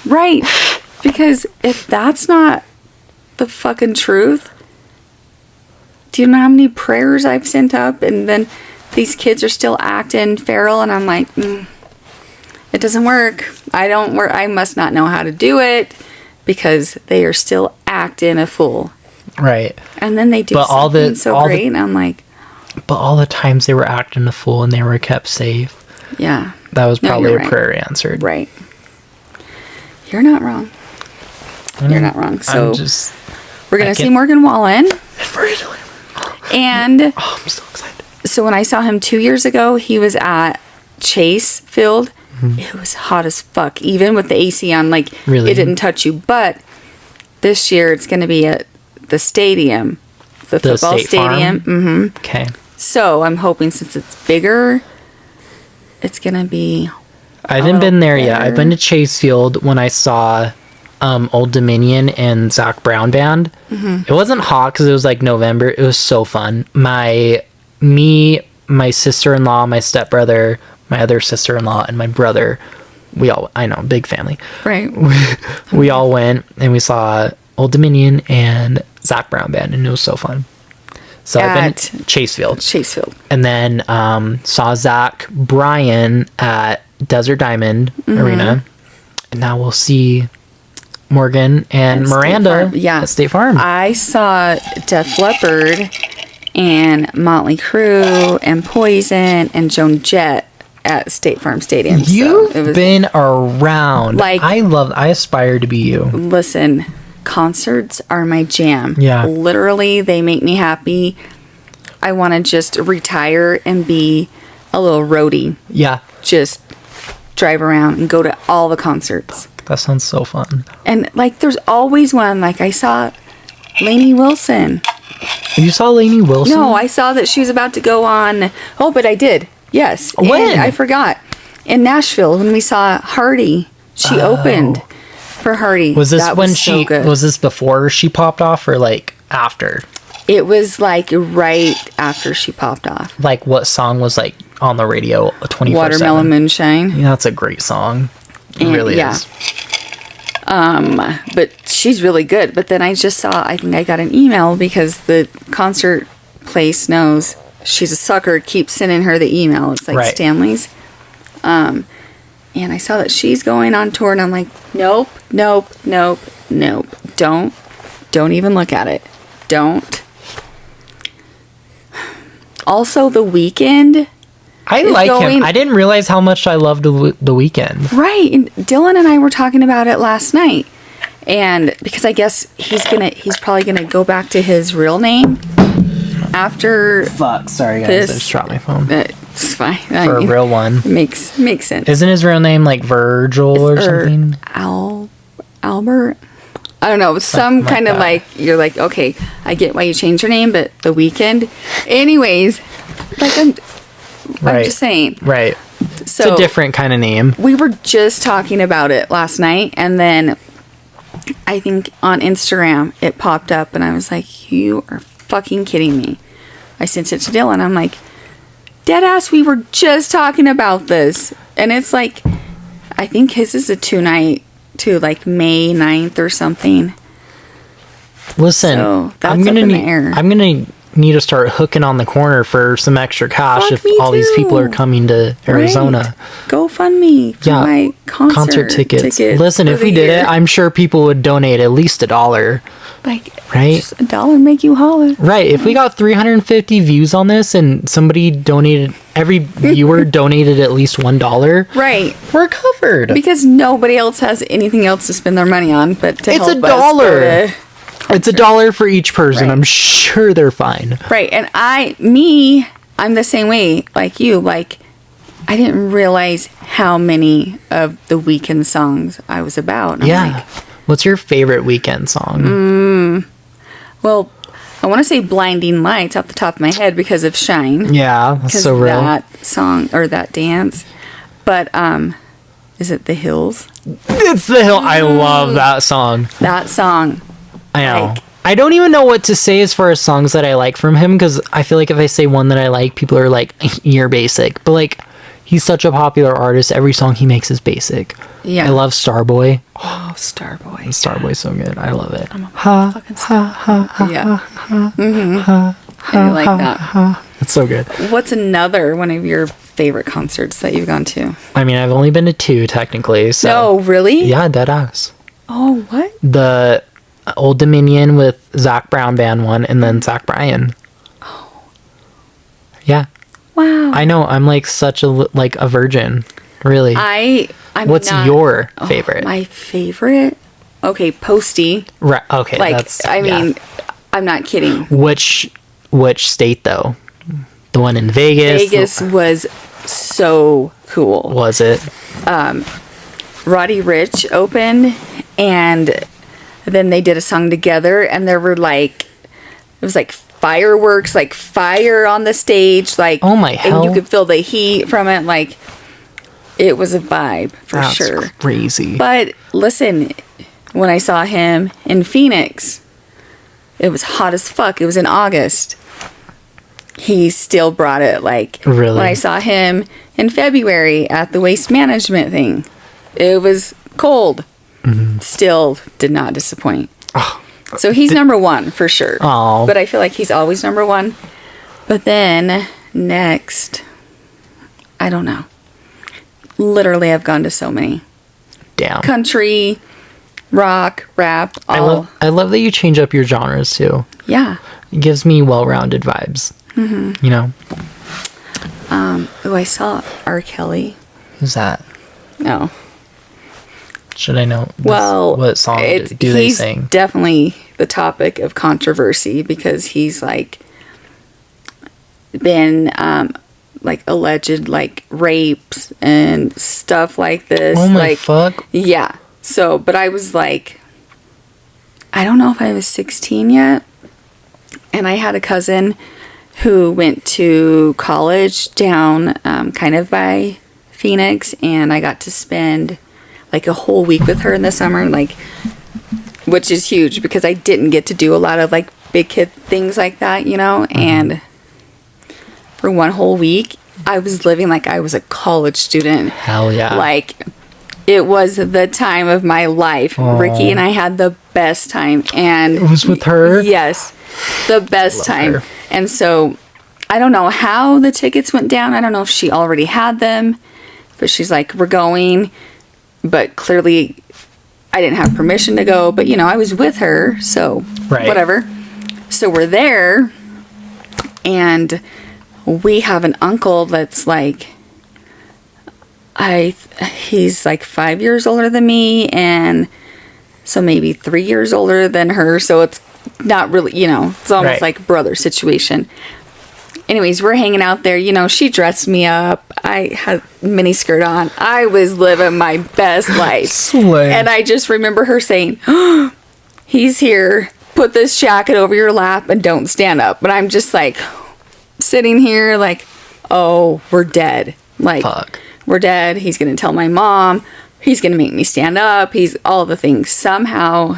Right. Because if that's not the fucking truth, do you know how many prayers I've sent up? And then these kids are still acting feral, and I'm like, it doesn't work. I must not know how to do it because they are still acting a fool. Right. And then they do But all the- something so all the- great, and I'm like, But all the times they were acting a fool and they were kept safe, yeah, that was No, probably you're a right. prayer answered. right. You're not wrong. You're not wrong. So I'm just... we're going I to see get- Morgan Wallen. And Oh, I'm so excited. so when I saw him 2 years ago, he was at Chase Field, it was hot as fuck. Even with the AC on, like, Really? it didn't touch you. But this year it's going to be at the stadium, the football State stadium. Farm? Okay. So I'm hoping since it's bigger, it's going to be. I haven't been there yet. better. I've been to Chase Field when I saw Old Dominion and Zach Brown Band. It wasn't hot because it was like November. It was so fun. My sister-in-law, my stepbrother, my other sister-in-law, and my brother, I know, big family. Right. We all went and we saw Old Dominion and Zach Brown Band, and it was so fun. So I've been at Chase Field. Chase Field. And then saw Zach Bryan at Desert Diamond Arena. And now we'll see Morgan and At State Miranda Farm. Yeah. at State Farm. I saw Def Leppard and Motley Crue and Poison and Joan Jett at State Farm Stadium. You've so it was, been around. Like- I aspire to be you. listen, concerts are my jam. Yeah. Literally, they make me happy. I want to just retire and be a little roadie. Yeah. Just drive around and go to all the concerts. That sounds so fun. And like, there's always one. Like, I saw Lainey Wilson. You saw Lainey Wilson? No, I saw that she was about to go on. Oh, but I did. Yes. When? And I forgot. In Nashville, when we saw Hardy, she opened for Hardy. Was this That when so good. was this before she popped off or like after? It was like right after she popped off. Like what song was like on the radio 24/7? Watermelon Moonshine. Yeah, that's a great song. It And- really yeah. is. But she's really good. But then I think I got an email because the concert place knows she's a sucker, keeps sending her the email. It's like Right. Stanley's. And I saw that she's going on tour and I'm like, nope. Don't even look at it. Don't. Also, The Weeknd. I is like him. going- I didn't realize how much I loved the Weeknd. Right. And Dylan and I were talking about it last night. And because I guess he's probably gonna go back to his real name after Fuck, sorry guys, This- I just dropped my phone. it's fine. I For a mean, real one. makes sense. Isn't his real name like Virgil or something? Albert? I don't know. Some like kind of that. like, you're like, okay, I get why you changed your name, but The Weeknd. Anyways, like I'm Right. just saying. Right. So It's a different kind of name. we were just talking about it last night, and then I think on Instagram it popped up, and I was like, you are fucking kidding me. I sent it to Dylan. I'm like, deadass, we were just talking about this. And it's like, I think his is a 2-night to like May 9th or something. Listen, So, that's I'm gonna up in the need, air. I'm gonna need to start hooking on the corner for some extra cash Fuck if me all these people too. are coming to Arizona. Right. GoFundMe for Yeah, my concert tickets. Listen, for if the we did year. it, I'm sure people would donate at least $1. like, Right? just $1 make you holler. Right. If we got 350 views on this and somebody donated, every viewer donated at least $1, Right. we're covered. Because nobody else has anything else to spend their money on but to It's help $1. us go to- It's $1 for each person. Right. I'm sure they're fine. Right. And I'm the same way like you. Like, I didn't realize how many of the Weeknd songs I was about. And I'm Yeah. like, What's your favorite Weekend song? well, I want to say Blinding Lights off the top of my head because of Shine. Yeah, that's 'Cause so real. that song or that dance. But, is it The Hills? It's the hill. I love that song. That song. I know. Like- I don't even know what to say as far as songs that I like from him because I feel like if I say one that I like, people are like, "You're basic." But like, he's such a popular artist. Every song he makes is basic. Yeah. I love Starboy. Oh, Starboy. Starboy's so good. I love it. Fucking Starboy. Yeah. I like that. It's so good. What's another one of your favorite concerts that you've gone to? I mean, I've only been to 2 technically. So No, really? yeah, dead ass. Oh, what? The Old Dominion with Zach Brown Band one, and then Zach Bryan. Oh. Yeah, Wow. I know. I'm like such a virgin. Really. I'm What's not- your favorite? My favorite? Okay, Posty. Right. Okay. Like, that's. I yeah. mean, I'm not kidding. which state though? The one in Vegas. Vegas was so cool. Was it? Roddy Ricch opened, and then they did a song together, and there were like, it was like fireworks, like fire on the stage, like, Oh my hell. and you could feel the heat from it, like, it was a vibe for That's sure. crazy. But listen, when I saw him in Phoenix, it was hot as fuck. It was in August. He still brought it. Like, Really? when I saw him in February at the waste management thing, it was cold. Still did not disappoint. So he's number one for sure. Oh. But I feel like he's always number one. But then next, I don't know. Literally, I've gone to so many. Damn. Country, rock, rap, all. I love that you change up your genres too. Yeah. It gives me well-rounded vibes. You know? Oh, I saw R. Kelly. Who's that? No. Should I know? Well, what song do they he's sing? definitely the topic of controversy because he's like been like alleged like rapes and stuff like this. Oh my like, fuck. Yeah. So, but I was like, I don't know if I was 16 yet. And I had a cousin who went to college down kind of by Phoenix. And I got to spend like a whole week with her in the summer. Like, which is huge because I didn't get to do a lot of like big kid things like that, you know? And for one whole week, I was living like I was a college student. Hell yeah. Like, it was the time of my life. Aww. Ricky and I had the best time. And It was with her? Yes. The best Love time. her. And so, I don't know how the tickets went down. I don't know if she already had them. But she's like, we're going. But clearly, I didn't have permission to go. But, you know, I was with her. So, Right. whatever. So, we're there. And we have an uncle that's like, he's like 5 years older than me, and so maybe 3 years older than her, so it's not really, you know, it's almost Right. like brother situation. Anyways, we're hanging out there, you know, she dressed me up, I had mini skirt on, I was living my best life. Slay. And I just remember her saying, oh, he's here, put this jacket over your lap and don't stand up. But I'm just like sitting here like, oh, we're dead. Like, Fuck. we're dead. He's going to tell my mom. He's going to make me stand up. He's all the things. Somehow,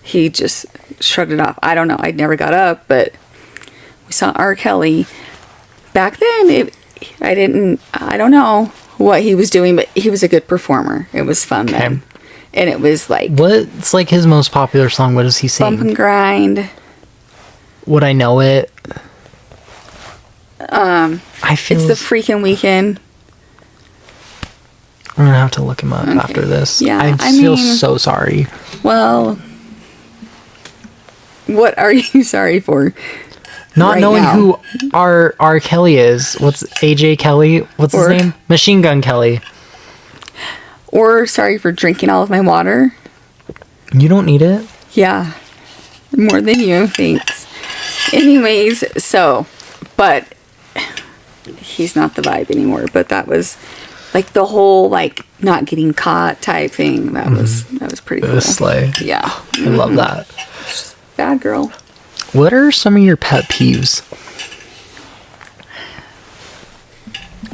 he just shrugged it off. I don't know. I'd never got up, but we saw R. Kelly. Back then, I don't know what he was doing, but he was a good performer. It was fun then. And it was like, What's like his most popular song? What does he sing? Bump and Grind. Would I know it? I feel It's the freaking weekend. I'm gonna have to look him up after this. Yeah, I I feel mean- so sorry. Well, what are you sorry for? Not right knowing now. who R. Kelly is. What's AJ Kelly? What's Or- his name? Machine Gun Kelly. Or sorry for drinking all of my water? You don't need it. Yeah, more than you. Thanks. Anyways, so, but he's not the vibe anymore. But that was like the whole like not getting caught type thing. That was pretty It cool. was slay. Yeah, I love that. bad girl. What are some of your pet peeves?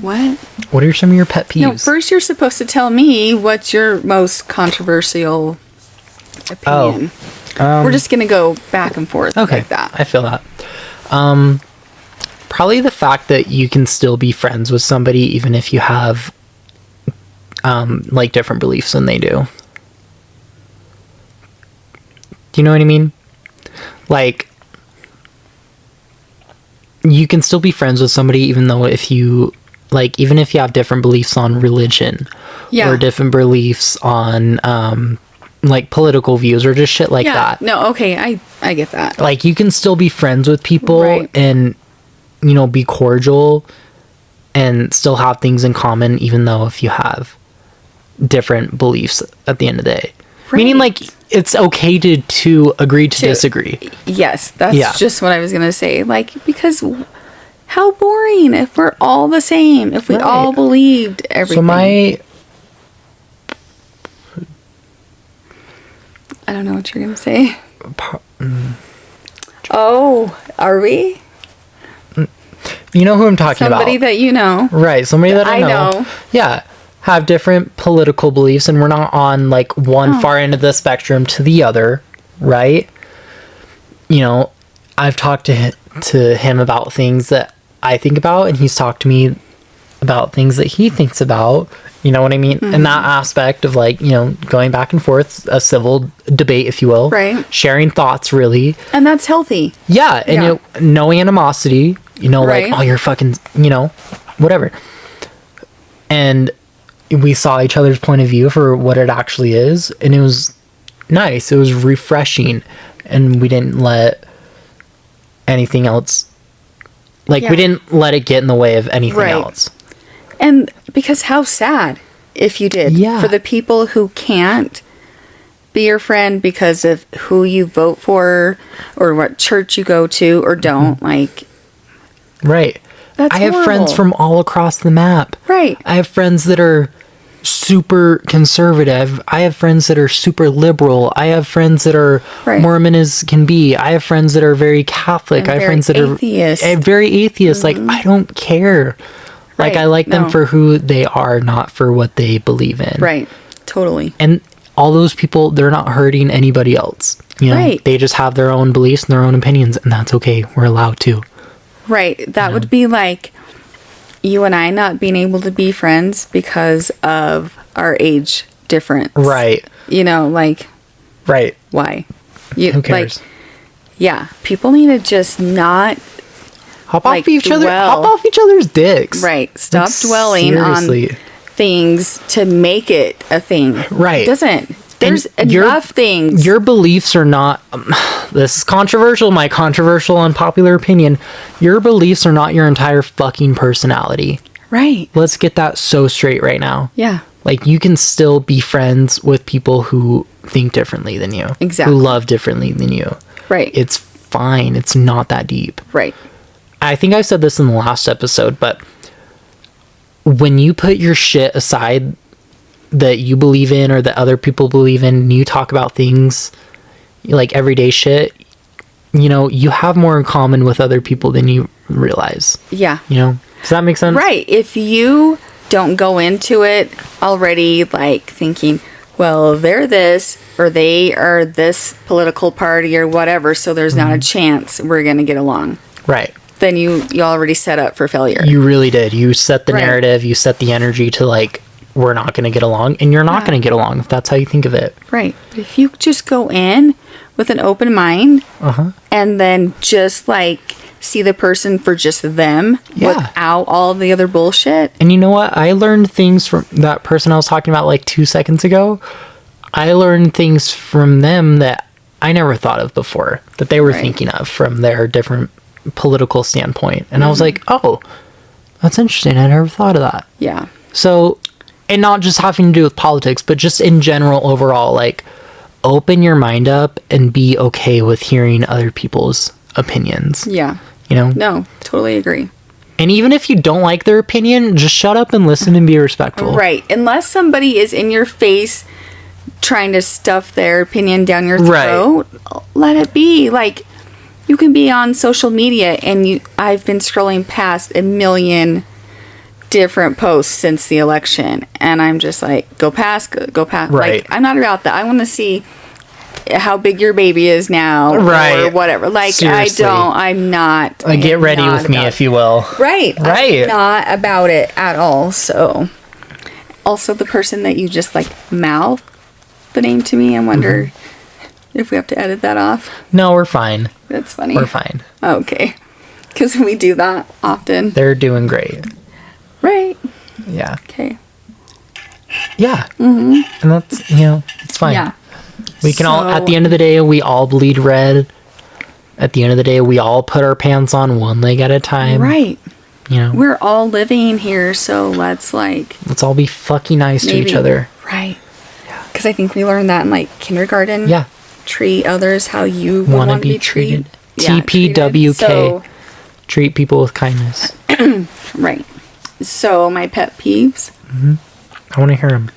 What? What are some of your pet peeves? No, first you're supposed to tell me what's your most controversial opinion. We're just gonna go back and forth Okay, like that. I feel that. Probably the fact that you can still be friends with somebody even if you have like different beliefs than they do. Do you know what I mean? Like, you can still be friends with somebody even though even if you have different beliefs on religion Yeah. or different beliefs on like political views or just shit like Yeah. that. No, okay, I get that. Like, you can still be friends with people Right. and, you know, be cordial and still have things in common, even though if you have different beliefs at the end of the day. Meaning, like, it's okay to agree to disagree. Yes, that's Yeah. just what I was gonna say. Like, because how boring if we're all the same, if we all Right. believed everything. So I don't know what you're gonna say. Oh, are we? You know who I'm talking Somebody about. that you know. Right, somebody that I know. know. Yeah, have different political beliefs, and we're not on like one far end of the spectrum to the other, right? You know, I've talked to him about things that I think about, and he's talked to me about things that he thinks about. You know what I mean? In that aspect of like, you know, going back and forth, a civil debate, if you will. Right. Sharing thoughts, really. And that's healthy. Yeah, and no animosity, you know, Right. like, oh, you're fucking, you know, whatever. And we saw each other's point of view for what it actually is, and it was nice. It was refreshing, and we didn't let anything else, like, we didn't let it get in the way of anything Right. else. And because how sad if you did. Yeah. For the people who can't be your friend because of who you vote for or what church you go to or don't. Like, Right. that's I have friends horrible. from all across the map. Right. I have friends that are super conservative. I have friends that are super liberal. I have friends that are Right. Mormon as can be. I have friends that are very Catholic. And I have very friends that atheist. are very atheist. Like, I don't care. Like, Right. I like them No. for who they are, not for what they believe in. Right. Totally. And all those people, they're not hurting anybody else. You know, Right. they just have their own beliefs and their own opinions, and that's okay. We're allowed to. Right. That would be like you and I not being able to be friends because of our age difference. Right. You know, like, Right. why? You, Who cares? Like, yeah. People need to just not, Hop like, off each other. dwell. Hop off each other's dicks. right, stop Like, dwelling seriously. on things to make it a thing. Right. It doesn't. There's your- enough things. Your beliefs are not. This is controversial. My controversial, unpopular opinion. Your beliefs are not your entire fucking personality. right. Let's get that so straight right now. Yeah. Like, you can still be friends with people who think differently than you. Exactly. Who love differently than you. Right. It's fine. It's not that deep. right. I think I said this in the last episode, but when you put your shit aside that you believe in or that other people believe in, and you talk about things like everyday shit, you know, you have more in common with other people than you realize. Yeah. You know? Does that make sense? Right. If you don't go into it already like thinking, well, they're this or they are this political party or whatever, so there's not a chance we're going to get along. Right. Then you already set up for failure. You really did. You set the Right. narrative, you set the energy to like, we're not going to get along, and you're not Yeah. going to get along if that's how you think of it. Right. But if you just go in with an open mind and then just like see the person for just them Yeah. without all the other bullshit. And you know what? I learned things from that person I was talking about like 2 seconds ago. I learned things from them that I never thought of before, that they were Right. thinking of from their different political standpoint. And I was like, oh, that's interesting. I never thought of that. Yeah. So, and not just having to do with politics, but just in general, overall, like, open your mind up and be okay with hearing other people's opinions. Yeah. You know? No, totally agree. And even if you don't like their opinion, just shut up and listen and be respectful. Right. Unless somebody is in your face trying to stuff their opinion down your Right. throat, let it be. Like, you can be on social media and I've been scrolling past a million different posts since the election, and I'm just like, go past. Right. Like, I'm not about that. I want to see how big your baby is now, Right. or whatever. Like, Seriously. I'm not. Like, get ready with me, if you will. Right. Right. I'm not about it at all. So, also the person that you just like mouth the name to me, I wonder if we have to edit that off. No, we're fine. That's funny. We're fine. Okay. Because we do that often. They're doing great. Right. Yeah. Okay. Yeah. And that's, you know, it's fine. Yeah. We can all, So- at the end of the day, we all bleed red. At the end of the day, we all put our pants on one leg at a time. Right. You know, We're all living here, so let's like let's all be fucking nice to each other. Right. Because I think we learned that in like kindergarten. Yeah. Treat others how you would Wanna want to be be treated. treated. TPWK. So, Treat people with kindness. right. So my pet peeves. I want to hear them.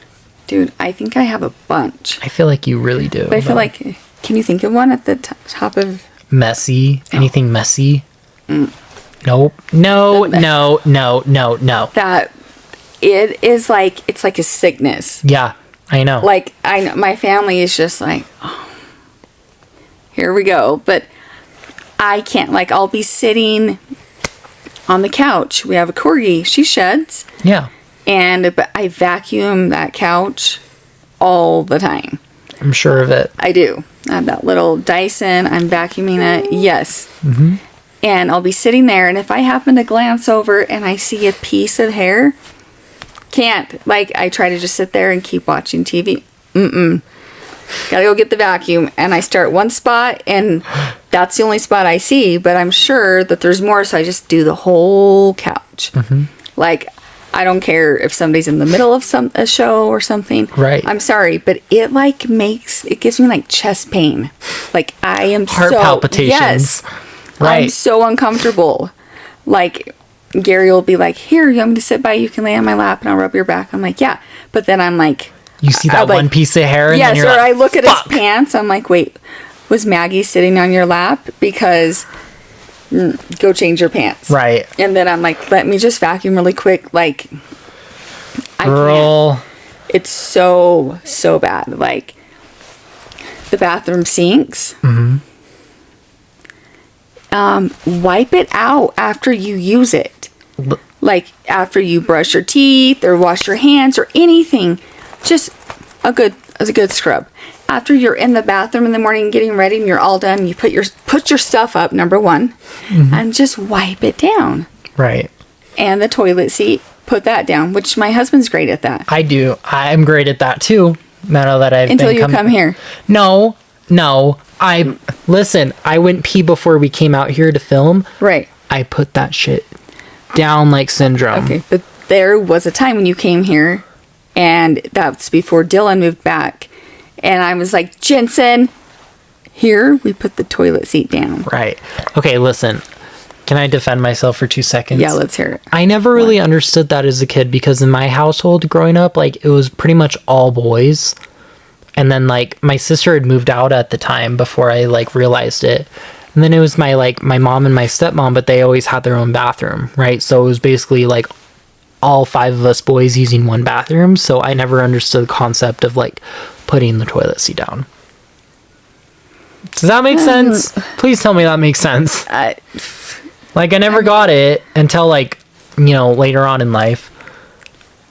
Dude, I think I have a bunch. I feel like you really do. But I feel like, can you think of one at the top of... Messy? Anything messy? Nope. No. That it is like, it's like a sickness. Yeah, I know. Like, I know my family is just like, oh, here we go. But I can't, like, I'll be sitting on the couch. We have a corgi. She sheds. Yeah. But I vacuum that couch all the time. I'm sure of it. I do. I have that little Dyson. I'm vacuuming it. Yes. Mm-hmm. And I'll be sitting there, and if I happen to glance over and I see a piece of hair, can't. Like, I try to just sit there and keep watching TV. Gotta go get the vacuum. And I start one spot, and that's the only spot I see, but I'm sure that there's more, so I just do the whole couch. Mm-hmm. Like, I don't care if somebody's in the middle of a show or something. Right. I'm sorry, but it like it gives me like chest pain. Like, I am heart palpitations. Yes. Right. I'm so uncomfortable. Like, Gary will be like, here, you want me to sit by you? You can lay on my lap and I'll rub your back. I'm like, yeah. But then I'm like... You see that one piece of hair and then you're or like, I look at fuck. his pants. I'm like, wait, was Maggie sitting on your lap? Because... go change your pants. Right. And then I'm like, let me just vacuum really quick. Like, I Girl. can't. It's so bad. Like, the bathroom sinks. Mm-hmm. Wipe it out after you use it. Like, after you brush your teeth or wash your hands or anything. Just a good scrub. After you're in the bathroom in the morning getting ready and you're all done, you put your stuff up, number one, and just wipe it down. Right. And the toilet seat, put that down, which my husband's great at that. I do. I'm great at that too. Now that I've Until you come here. No. Listen, I went pee before we came out here to film. Right. I put that shit down like syndrome. Okay, but there was a time when you came here, and that's before Dylan moved back, and I was like, Jensen, here we put the toilet seat down. Right. Okay, listen. Can I defend myself for 2 seconds? Yeah, let's hear it. I never really understood that as a kid because in my household growing up, like, it was pretty much all boys. And then, like, my sister had moved out at the time before I, like, realized it. And then it was my mom and my stepmom, but they always had their own bathroom, right? So it was basically, like, all 5 of us boys using one bathroom. So I never understood the concept of, like, putting the toilet seat down. Does that make sense? Please tell me that makes sense. Like, I never got it until, like, you know, later on in life.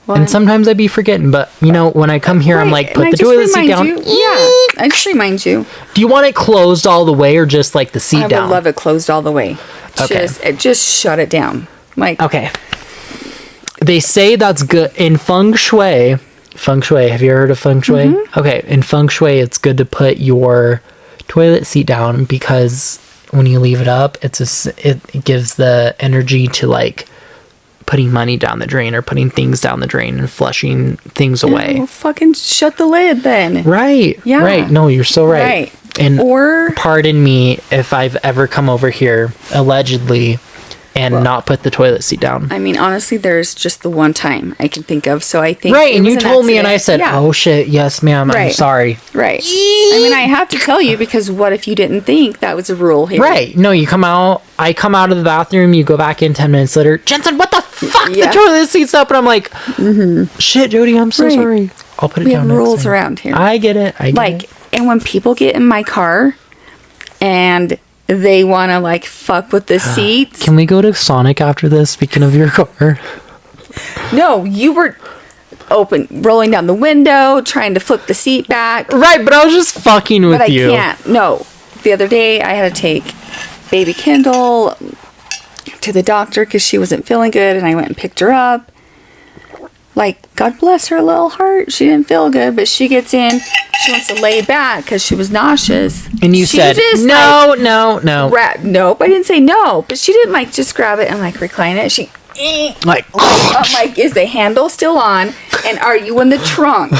Well, and sometimes I'd be forgetting, but, you know, when I come here, I'm like, put the toilet seat down. Yeah, I just remind you. Do you want it closed all the way or just, like, the seat down? I would love it closed all the way. Okay. Just shut it down. Like, okay. They say that's good in feng shui. Feng shui, have you heard of feng shui? Mm-hmm. Okay, in feng shui, it's good to put your toilet seat down because when you leave it up, it gives the energy to, like, putting money down the drain or putting things down the drain and flushing things away. Well, fucking shut the lid then. Right. Yeah. Right. No, you're so right. And pardon me if I've ever come over here allegedly and not put the toilet seat down. I mean, honestly, there's just the one time I can think of. So I think right, and you told me and I said, oh shit, yes ma'am, right. I'm sorry. Right. I mean, I have to tell you because what if you didn't think that was a rule here? Right. No, I come out of the bathroom, you go back in 10 minutes later, Jensen, what the fuck? Yeah. The toilet seat's up, and I'm like, shit, Jody, I'm so sorry. I'll put it down. We have rules around here. I get it. And when people get in my car and they want to, like, fuck with the seats. Can we go to Sonic after this, speaking of your car? No, you were rolling down the window, trying to flip the seat back. Right, but I was just fucking with you. But I can't. No. The other day, I had to take baby Kendall to the doctor because she wasn't feeling good, and I went and picked her up. Like, God bless her little heart. She didn't feel good, but she gets in. She wants to lay back because she was nauseous. And you said, no. Nope, I didn't say no. But she didn't, like, just grab it and, like, recline it. She, like, I'm like, is the handle still on? And are you in the trunk?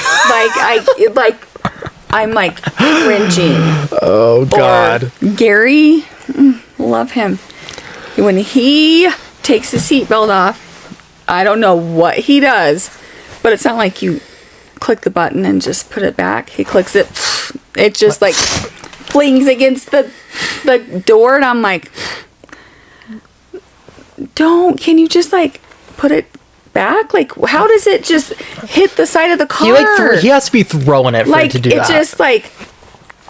I'm, like, cringing. Oh, God. Or Gary, love him. When he takes his seatbelt off, I don't know what he does, but it's not like you click the button and just put it back. He clicks it. It just like flings against the door, and I'm like, can you just like put it back? Like, how does it just hit the side of the car? He has to be throwing it for it to do that. It just like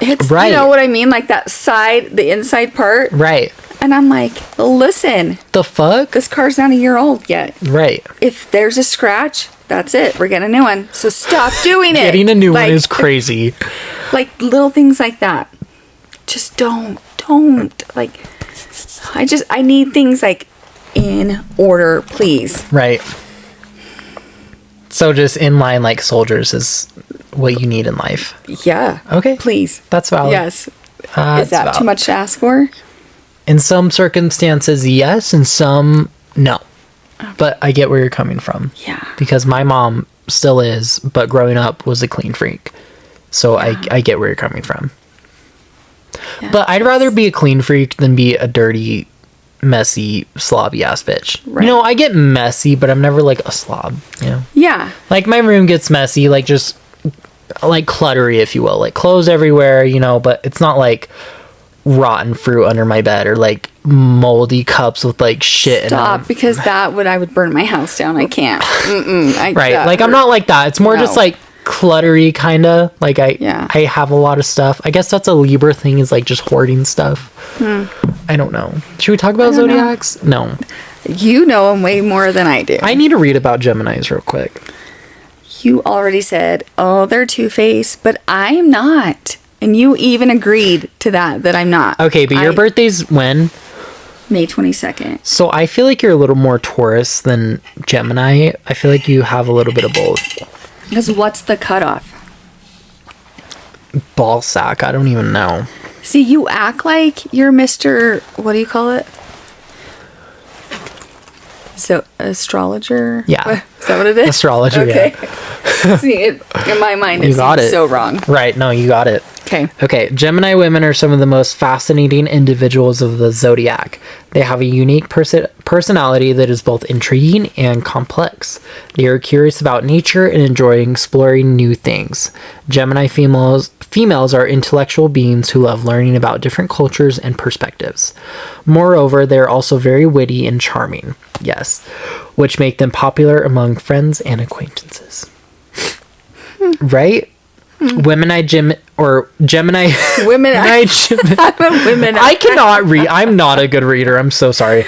hits, right. You know what I mean? Like that side, the inside part. Right. And I'm like, listen. The fuck? This car's not a year old yet. Right. If there's a scratch, that's it. We're getting a new one. So stop doing it. Getting a new one is crazy. Like little things like that. Just don't. Like, I need things like in order, please. Right. So just in line like soldiers is what you need in life. Yeah. Okay. Please. That's valid. Yes. Is that too much to ask for? In some circumstances, yes. In some, no. But I get where you're coming from. Yeah. Because my mom still is, but growing up was a clean freak. So yeah. I get where you're coming from. Yeah. But I'd rather be a clean freak than be a dirty, messy, slobby ass bitch. Right. You know, I get messy, but I'm never like a slob. You know? Yeah. Like my room gets messy, like just like cluttery, if you will. Like clothes everywhere, you know, but it's not like rotten fruit under my bed or like moldy cups with like shit Stop, in them. Because I would burn my house down. I can't. Right. Like I'm not like that. It's more just like cluttery kind of. Like I have a lot of stuff. I guess that's a Libra thing, is like just hoarding stuff. I don't know. Should we talk about zodiacs? No. You know them way more than I do. I need to read about Geminis real quick. You already said, oh, they're two-faced, but I'm not. And you even agreed to that I'm not. Okay, but your birthday's when? May 22nd. So I feel like you're a little more Taurus than Gemini. I feel like you have a little bit of both. Because what's the cutoff? Ball sack. I don't even know. See, you act like you're Mr. What do you call it? So, astrologer? Yeah. Is that what it is? Astrologer, okay. Yeah. See, in my mind, it seems so wrong. Right. No, you got it. Okay. Gemini women are some of the most fascinating individuals of the zodiac. They have a unique personality that is both intriguing and complex. They are curious about nature and enjoy exploring new things. Gemini females are intellectual beings who love learning about different cultures and perspectives. Moreover, they are also very witty and charming. Yes, which make them popular among friends and acquaintances. Right? Gemini. Women. I cannot read. I'm not a good reader. I'm so sorry.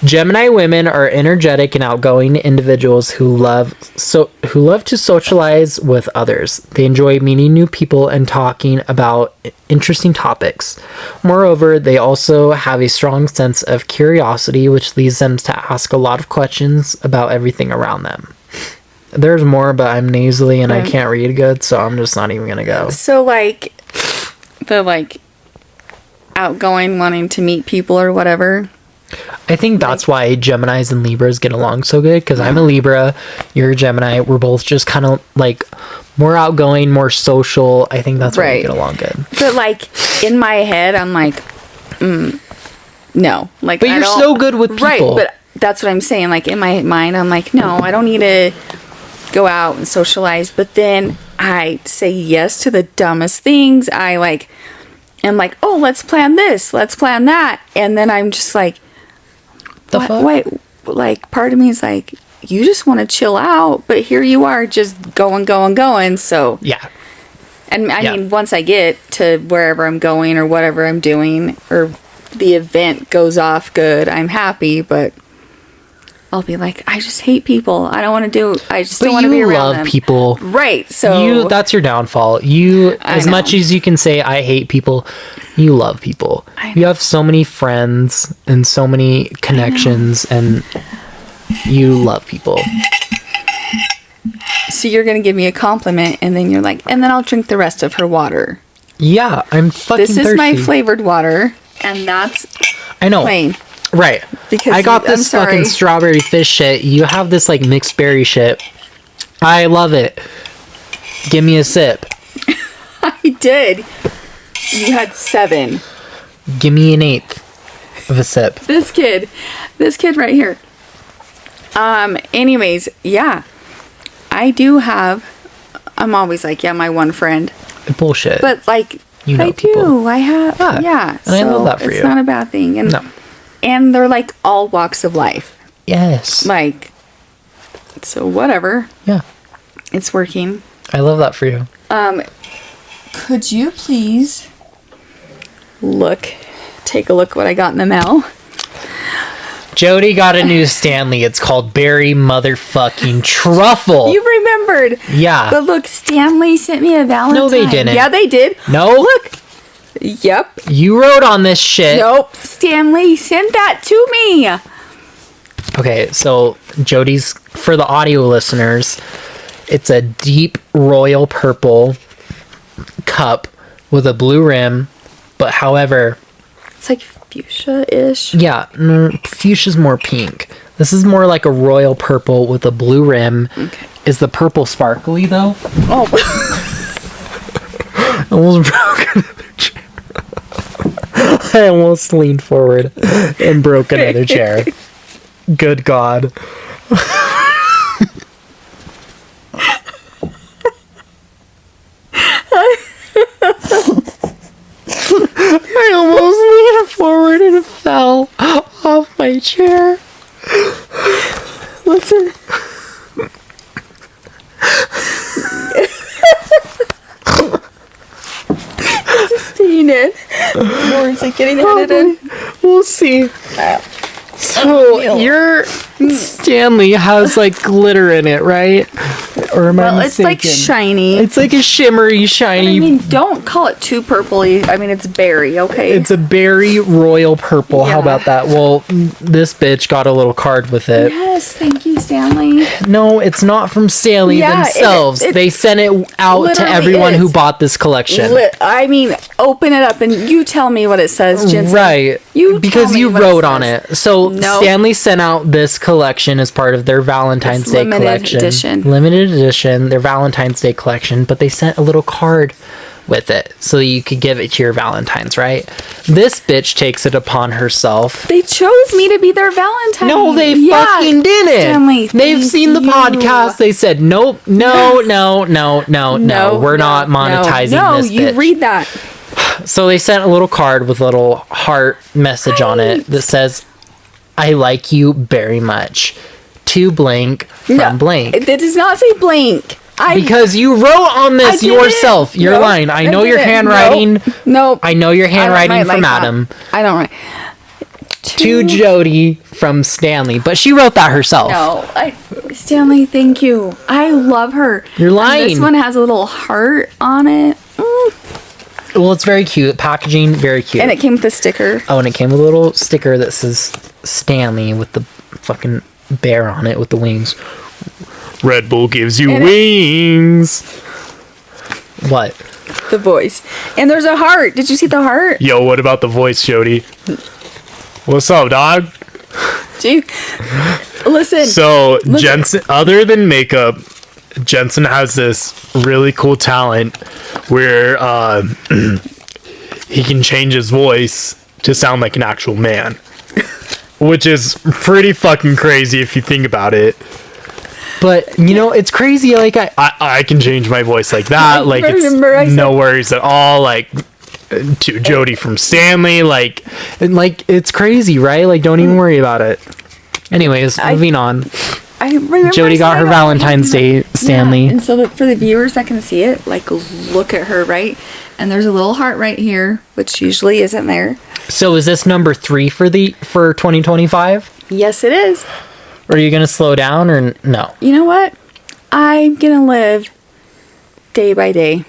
Gemini women are energetic and outgoing individuals who love to socialize with others. They enjoy meeting new people and talking about interesting topics. Moreover, they also have a strong sense of curiosity, which leads them to ask a lot of questions about everything around them. There's more, but I'm nasally and I can't read good, so I'm just not even gonna go. So, like, the, outgoing, wanting to meet people or whatever. I think that's why Geminis and Libras get along so good, because I'm a Libra, you're a Gemini. We're both just kind of, more outgoing, more social. I think that's why we get along good. But, in my head, I'm like, no. But you're so good with people. Right, but that's what I'm saying. In my mind, I'm like, no, I don't need to go out and socialize. But then I say yes to the dumbest things. I'm like, oh, let's plan this, let's plan that. And then I'm just like, the fuck? Wait, part of me is like, you just want to chill out, but here you are just going. So yeah. And I mean, once I get to wherever I'm going or whatever I'm doing, or the event goes off good, I'm happy, but I'll be like, I just hate people. I don't want to I just don't want to be around them. But you love people. Right. So that's your downfall. As much as you can say, I hate people, you love people. You have so many friends and so many connections, and you love people. So you're going to give me a compliment, and then you're like, and then I'll drink the rest of her water. Yeah, I'm fucking thirsty. This is my flavored water, and that's plain. Right. Because I got this fucking strawberry fish shit. You have this mixed berry shit. I love it. Give me a sip. I did. You had 7. Give me an 1/8 of a sip. This kid right here. Anyways, yeah. I do have I'm always like, yeah, my one friend. Bullshit. But like, You know I people. do. I have. Yeah. And I love that for it's you. not a bad thing. And No. and they're like all walks of life. Yes. Like, so whatever. Yeah. It's working. I love that for you. Could you please take a look what I got in the mail? Jody got a new Stanley. It's called Berry Motherfucking Truffle. You remembered. Yeah. But look, Stanley sent me a Valentine. No, they didn't. Yeah, they did. No. Look. Yep. You wrote on this shit. Nope. Stanley sent that to me. Okay, so Jody's, for the audio listeners, it's a deep royal purple cup with a blue rim, but however, It's like fuchsia-ish. yeah, no, fuchsia's more pink. This is more like a royal purple with a blue rim. Okay. Is the purple sparkly though? Oh. Almost broke another chair. I almost leaned forward and broke another chair. Good God. I almost leaned forward and fell off my chair. Listen. Seen it. Or is it getting edited? We'll see. So your Stanley has like glitter in it, right? Or am I Well, it's mistaken? like shiny. It's like a shimmery, shiny. I mean, don't call it too purpley. I mean, it's berry, okay? It's a berry royal purple. How Yeah. about that? Well, this bitch got a little card with it. Yes, thank you, Stanley. No, it's not from Stanley Yeah, themselves. it they sent it out to literally everyone who is. bought this collection. I mean, open it up and you tell me what it says, Jensen. Right. You because tell me you what wrote it on says. it. So Nope. Stanley sent out this collection as part of their Valentine's It's Day limited collection. edition. Limited edition, their Valentine's Day collection, but they sent a little card with it so you could give it to your Valentine's, right? This bitch takes it upon herself. They chose me to be their Valentine. No, they Yeah, fucking didn't. Stanley, They've thank seen the you. podcast. They said, nope, no. We're not monetizing no, this you bitch. read that. So they sent a little card with a little heart message on it that says, I like you very much. To blank from No, blank. It does not say blank. Because you wrote on this I didn't. yourself. You're Nope, lying. I know your didn't. handwriting. Nope. I know your handwriting I don't write from like that. Adam. I don't write. To Jody from Stanley. But she wrote that herself. No, Stanley, thank you. I love her. You're lying. And this one has a little heart on it. Well, it's very cute. Packaging, very cute. And it came with a sticker. Oh, and it came with a little sticker that says Stanley with the fucking bear on it with the wings. Red Bull gives you And wings. What? The voice. And there's a heart. Did you see the heart? Yo, what about the voice, Jody? What's up, dog? Gee. Listen. So, Jensen, other than makeup, Jensen has this really cool talent where he can change his voice to sound like an actual man. Which is pretty fucking crazy if you think about it. But, you know, it's crazy. Like, I can change my voice like that. Like, remember I it's said- no worries at all. Like, to Jody from Stanley. Like, and like, it's crazy, right? Like, don't even worry about it. Anyways, moving on. I remember Jody got saying her that. Valentine's Day Stanley. Yeah, and so for the viewers that can see it, like, look at her, right? And there's a little heart right here, which usually isn't there. So is this number 3 for 2025? Yes, it is. Or are you gonna slow down or no? You know what? I'm gonna live day by day.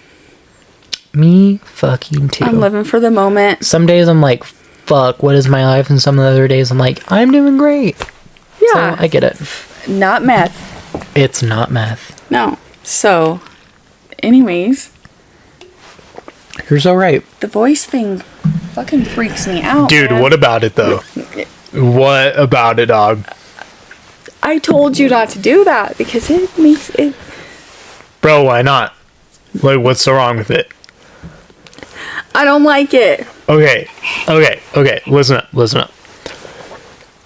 Me fucking too. I'm living for the moment. Some days I'm like, fuck, what is my life? And some of the other days I'm like, I'm doing great. Yeah. So I get it. Not meth. It's not meth. No. So, anyways, You're so right. the voice thing fucking freaks me out. Dude, man. what about it though? What about it, dog? I told you not to do that because it makes it. Bro, why not? Like, what's so wrong with it? I don't like it. Okay. Listen up.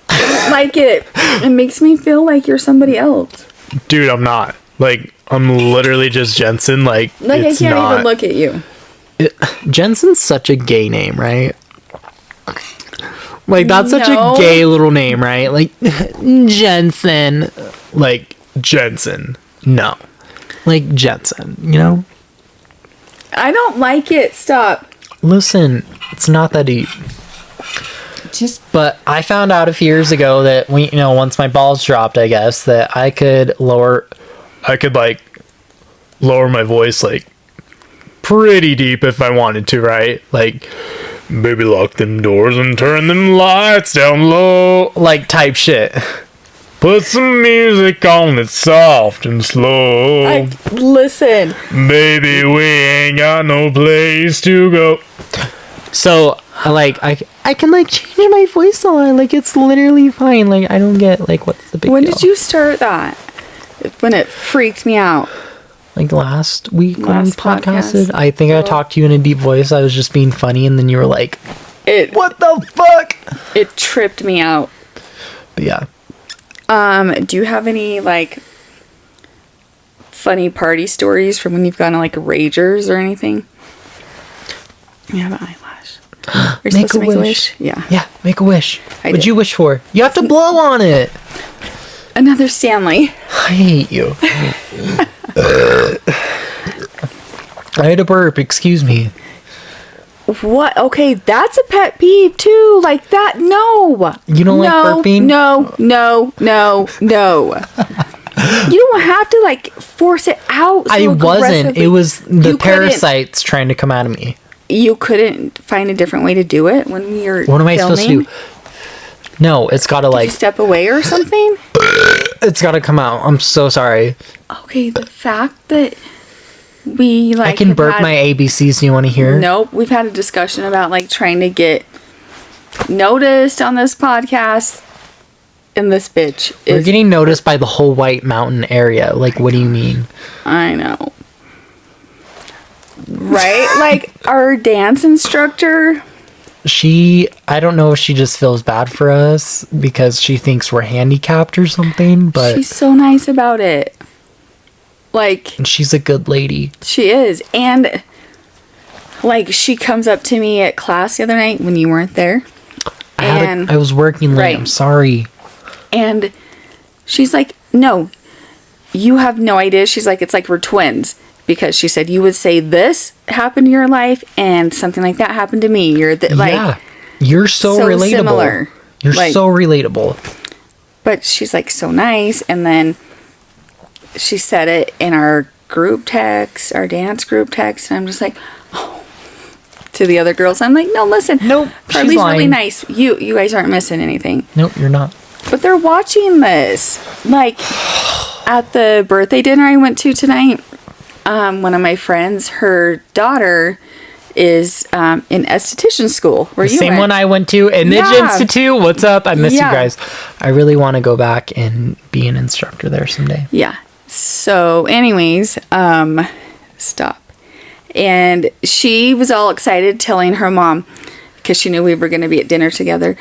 I don't like it. It makes me feel like you're somebody else. Dude, I'm not. Like, I'm literally just Jensen. Like I it's can't not, even look at you. Jensen's such a gay name, right? Like that's such No. a gay little name, right? Like Jensen, like Jensen. No, like Jensen. You know. I don't like it. Stop. Listen, it's not that deep. But I found out a few years ago that once my balls dropped, I guess that I could lower my voice like pretty deep if I wanted to, right? Like, baby, lock them doors and turn them lights down low, like type shit. Put some music on that's soft and slow. Listen. Baby, we ain't got no place to go. So, I can like change my voice on. Like it's literally fine. Like I don't get like what's the big When deal. did you start that? When it freaked me out. Like last week when we Last podcasted? podcast. I think I talked to you in a deep voice. I was just being funny and then you were like, what the fuck? It tripped me out. But yeah. Do you have any like funny party stories from when you've gone to like Ragers or anything? You have an eyelash. You're supposed to make a wish? Yeah. Yeah, make a wish. I What'd did. you wish for? You have to blow on it. Another Stanley. I hate you. I had a burp, excuse me. What? Okay, that's a pet peeve too. Like that. No. You don't like burping? No. You don't have to like force it out. I wasn't. It was the You couldn't- parasites trying to come out of me. You couldn't find a different way to do it when we were What am I filming? supposed to do? No, it's gotta You like, step away or something? it's gotta come out. I'm so sorry. Okay, the fact that we like I can have burp had- my ABCs. Do you want to hear? Nope, we've had a discussion about like trying to get noticed on this podcast, and this bitch We're is. getting noticed by the whole White Mountain area. Like, what do you mean? I know, right? Like our dance instructor. I don't know if she just feels bad for us because she thinks we're handicapped or something, but She's so nice about it. Like she's a good lady. she is, and like she comes up to me at class the other night when you weren't there, and I was working late. Right. I'm sorry. and she's like, "No, you have no idea." She's like, "It's like we're twins." Because she said you would say this happened in your life and something like that happened to me. You're like, Yeah. You're so relatable. similar. You're Like- so relatable. But she's like so nice. And then she said it in our group text, our dance group text. And I'm just like, oh, to the other girls. I'm like, no, listen. Nope, Carly's she's really lying. nice. You guys aren't missing anything. Nope, you're not. But they're watching this. Like at the birthday dinner I went to tonight, one of my friends, her daughter is in esthetician school where you Same went. one I went to, Image Yeah. Institute. What's up? I miss Yeah. you guys. I really want to go back and be an instructor there someday. Yeah. So, anyways, stop. And she was all excited telling her mom, because she knew we were going to be at dinner together,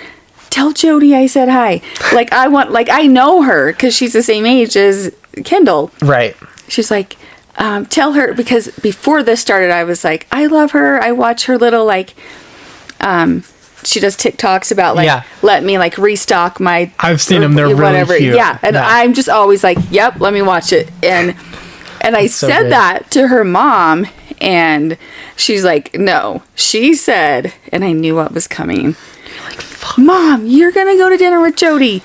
tell Jody I said hi. I know her because she's the same age as Kendall. Right. She's like, tell her, because before this started, I was like, I love her. I watch her little, like, she does TikToks about, like, Yeah. let me, like, restock my... I've seen them. They're really cute. Yeah, and Yeah. I'm just always like, yep, let me watch it. And I so said good. that to her mom, and she's like, no. She said, and I knew what was coming. You're like, fuck. Mom, you're going to go to dinner with Jody.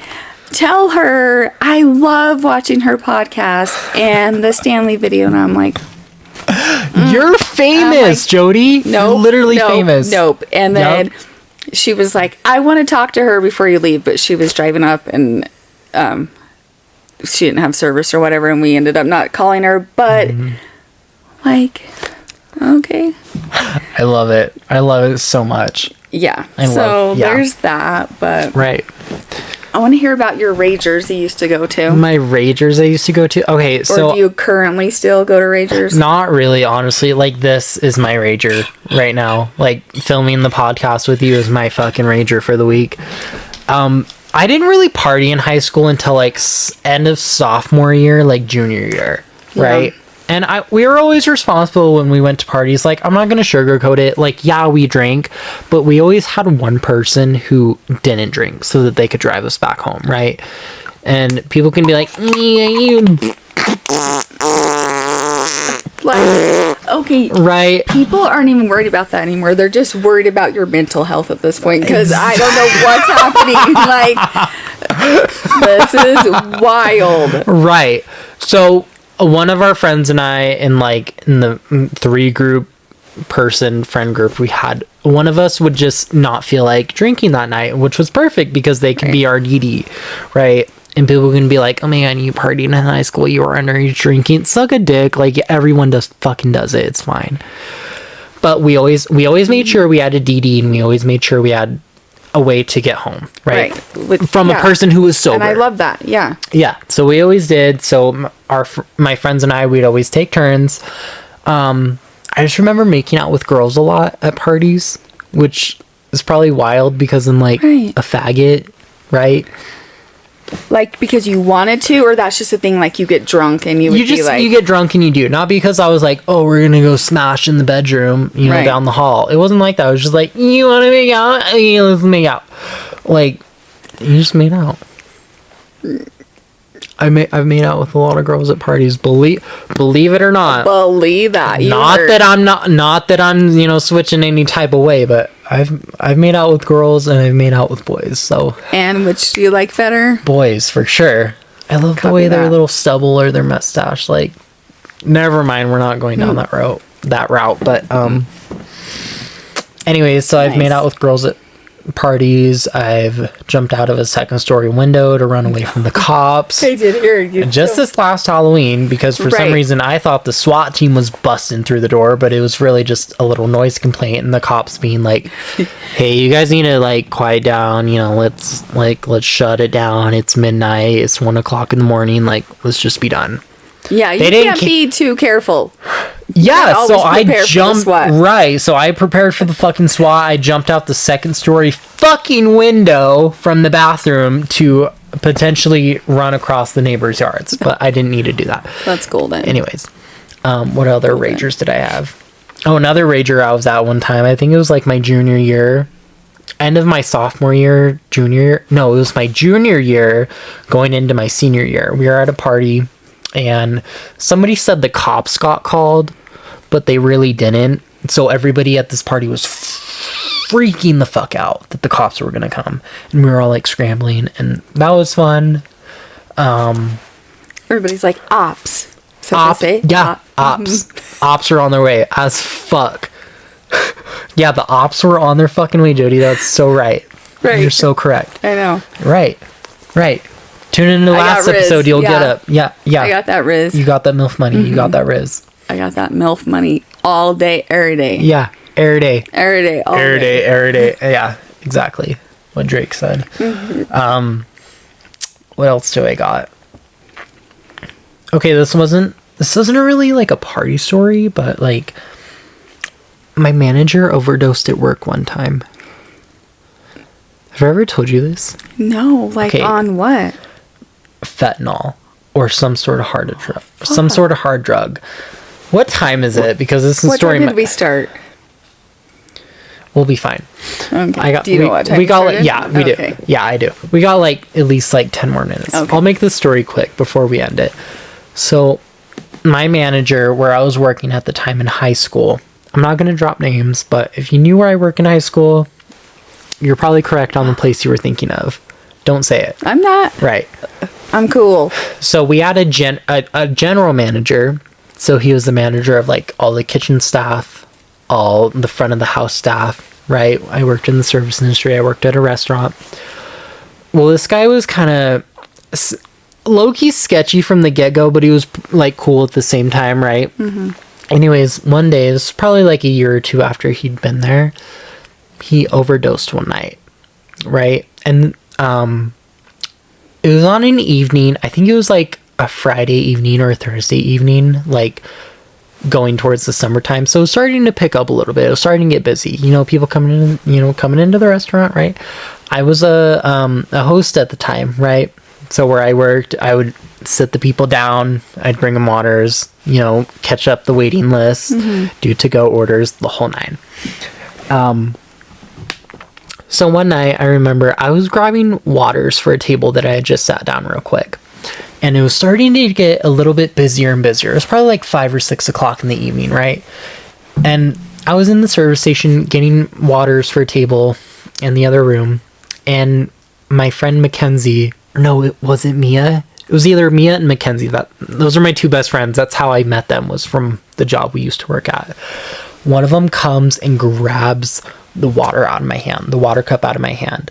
Tell her I love watching her podcast and the Stanley video. And I'm like, You're famous, Jody. no, You're literally famous. Nope. And then Yup. she was like, I want to talk to her before you leave. But she was driving up and she didn't have service or whatever. And we ended up not calling her. But like, okay. I love it. I love it so much. Yeah. yeah. There's that. But Right. I want to hear about your Ragers you used to go to. My Ragers I used to go to. Okay, Or so do you currently still go to Ragers? not really, honestly. Like, this is my rager right now. Like, filming the podcast with you is my fucking rager for the week. I didn't really party in high school until, like, end of sophomore year, like, junior year. right? And we were always responsible when we went to parties. Like, I'm not going to sugarcoat it. Like, yeah, we drank, but we always had one person who didn't drink so that they could drive us back home, right? And people can be like, yeah, you... Like, okay. Right. People aren't even worried about that anymore. They're just worried about your mental health at this point because I don't know what's happening. Like, this is wild. Right. So one of our friends and I, in the 3-person friend group we had, one of us would just not feel like drinking that night, which was perfect because they could be our DD, right? And people can be like, oh my god, you partied in high school, you were underage drinking. Suck a dick. Like, everyone fucking does it. It's fine. But we always made sure we had a DD, and we always made sure we had a way to get home, right? From a person who was sober. And I love that. Yeah. Yeah. So we always did. So my friends and I, we'd always take turns. I just remember making out with girls a lot at parties, which is probably wild because I'm like a faggot, right? Like, because you wanted to, or that's just a thing, like, you get drunk and you get drunk and you do. Not because I was like, oh, we're gonna go smash in the bedroom, down the hall. It wasn't like that. I was just like, you want to make out? Yeah, let's make out. Like, you just made out. I've made out with a lot of girls at parties. Believe it or not. Believe that. Not that I'm switching any type of way, but I've made out with girls and I've made out with boys. So, and which do you like better? Boys, for sure. I love the way their little stubble or their mustache. Like, never mind, we're not going down that route. But anyways, so I've made out with girls at parties. I've jumped out of a second-story window to run away from the cops. I did hear you. Just this last Halloween, because for some reason I thought the SWAT team was busting through the door, but it was really just a little noise complaint, and the cops being like, "Hey, you guys need to quiet down. Let's shut it down. It's midnight. It's 1:00 in the morning. Let's just be done." Yeah, you can't be too careful. Yeah, so I jumped right. So I prepared for the fucking SWAT. I jumped out the second-story fucking window from the bathroom to potentially run across the neighbors' yards, but I didn't need to do that. That's cool then. Anyways, what other ragers did I have? Oh, another rager I was at one time. I think it was my junior year, end of my sophomore year, junior year. No, it was my junior year going into my senior year. We were at a party. And somebody said the cops got called, but they really didn't. So everybody at this party was freaking the fuck out that the cops were going to come. And we were all scrambling, and that was fun. Everybody's like, ops. So ops. Ops are on their way as fuck. Yeah, the ops were on their fucking way, Jody. That's so right. Right. You're so correct. I know. Right. Tune in to the last episode, you'll get up. Yeah. I got that Riz. You got that MILF money. You got that Riz. I got that MILF money all day, every day. Yeah, every day. Every day, all every day. Every day. Yeah, exactly what Drake said. What else do I got? Okay, this isn't really a party story, but my manager overdosed at work one time. Have I ever told you this? No, on what? Fentanyl or some sort of hard drug. What time is it? Because this is what story. What time did we start? We'll be fine. Okay. Do you know what time we got? started? Yeah, we do. Yeah, I do. We got at least 10 more minutes. Okay. I'll make this story quick before we end it. So, my manager, where I was working at the time in high school, I'm not going to drop names, but if you knew where I work in high school, you're probably correct on the place you were thinking of. Don't say it. I'm not. Right. I'm cool. So we had a general manager. So he was the manager of all the kitchen staff, all the front of the house staff, right? I worked in the service industry. I worked at a restaurant. Well, this guy was kind of low-key sketchy from the get-go, but he was cool at the same time, right? Mm-hmm. Anyways, one day, this was probably a year or two after he'd been there, he overdosed one night, right? And it was on an evening. I think it was a Friday evening or a Thursday evening, going towards the summertime. So it was starting to pick up a little bit. It was starting to get busy. People coming into the restaurant, right? I was a host at the time, right? So where I worked, I would sit the people down. I'd bring them waters, you know, catch up the waiting list, do to-go orders, the whole nine. So one night I remember I was grabbing waters for a table that I had just sat down real quick. And it was starting to get a little bit busier and busier. It was probably like 5 or 6 o'clock in the evening, right? And I was in the service station getting waters for a table in the other room. And my friend Mackenzie, no, it wasn't Mia. It was either Mia and Mackenzie. Those are my two best friends. That's how I met them, was from the job we used to work at. One of them comes and grabs the water out of my hand, the water cup out of my hand.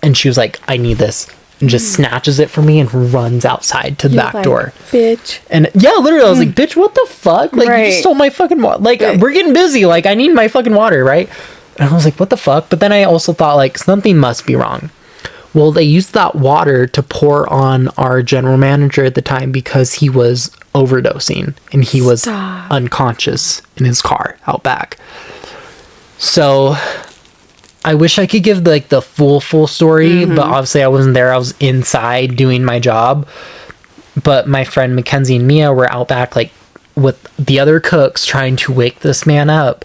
And she was like, I need this. And just snatches it from me and runs outside to the back door. Bitch. And yeah, literally, I was like, bitch, what the fuck? Like, you just Right. stole my fucking water. Like, we're getting busy. Like, I need my fucking water, right? And I was like, what the fuck? But then I also thought, like, something must be wrong. Well, they used that water to pour on our general manager at the time because he was overdosing and he was unconscious in his car out back. So I wish I could give like the full story, but obviously I wasn't there. I was inside doing my job. But my friend Mackenzie and Mia were out back, like with the other cooks, trying to wake this man up.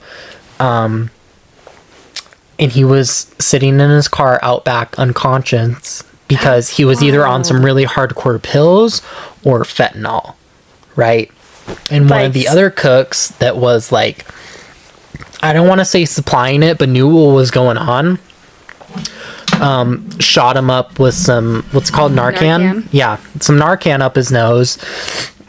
And he was sitting in his car out back unconscious because he was either on some really hardcore pills or fentanyl, right? And one of the other cooks that was like, I don't want to say supplying it, but knew what was going on, shot him up with some, what's called Narcan. Yeah, some Narcan up his nose.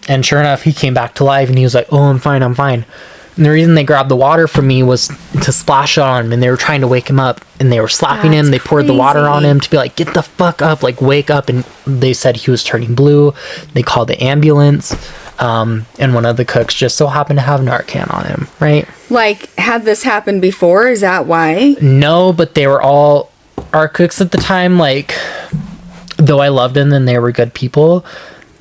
And sure enough, he came back to life and he was like, oh, I'm fine. And the reason they grabbed the water from me was to splash it on him, and they were trying to wake him up, and they were slapping him. They poured the water on him to be like, get the fuck up, like wake up. And they said he was turning blue. They called the ambulance. And one of the cooks just so happened to have Narcan on him, right? Like, had this happened before? Is that why? No, but they were all our cooks at the time. Like, though I loved them and they were good people,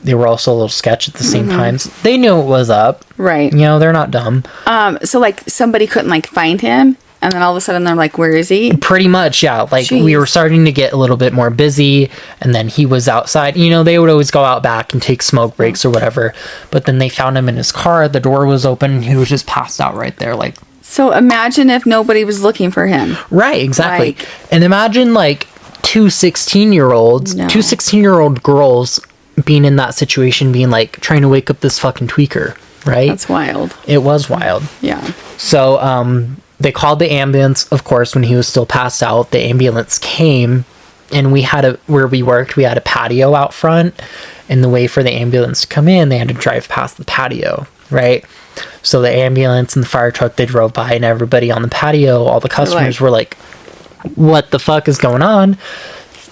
they were also a little sketch at the same time. So they knew it was up. Right. You know, they're not dumb. So, like, somebody couldn't, like, find him, and then all of a sudden they're like, where is he? Pretty much, yeah. Like, Jeez. we were starting to get a little bit more busy, and then he was outside. You know, they would always go out back and take smoke breaks or whatever. But then they found him in his car. The door was open, and he was just passed out right there. Like, So imagine if nobody was looking for him. right, exactly. Like- And imagine, like, two 16-year-olds, No. two 16-year-old girls being in that situation, being like, trying to wake up this fucking tweaker, right? That's wild. It was wild. Yeah. So they called the ambulance, of course, when he was still passed out. The ambulance came, and where we worked, we had a patio out front, and the way for the ambulance to come in, they had to drive past the patio, right? So the ambulance and the fire truck, they drove by, and everybody on the patio, all the customers were like, what the fuck is going on?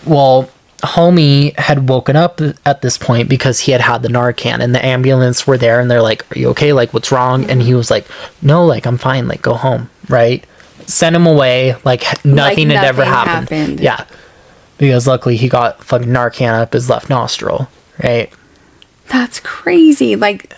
Well, homie had woken up at this point because he had the Narcan, and the ambulance were there, and they're like, are you okay? Like, what's wrong? And he was like, no, like, I'm fine. Like, go home, right? Send him away. Like, nothing had ever happened. Yeah. Because luckily he got fucking Narcan up his left nostril, right? That's crazy. Like,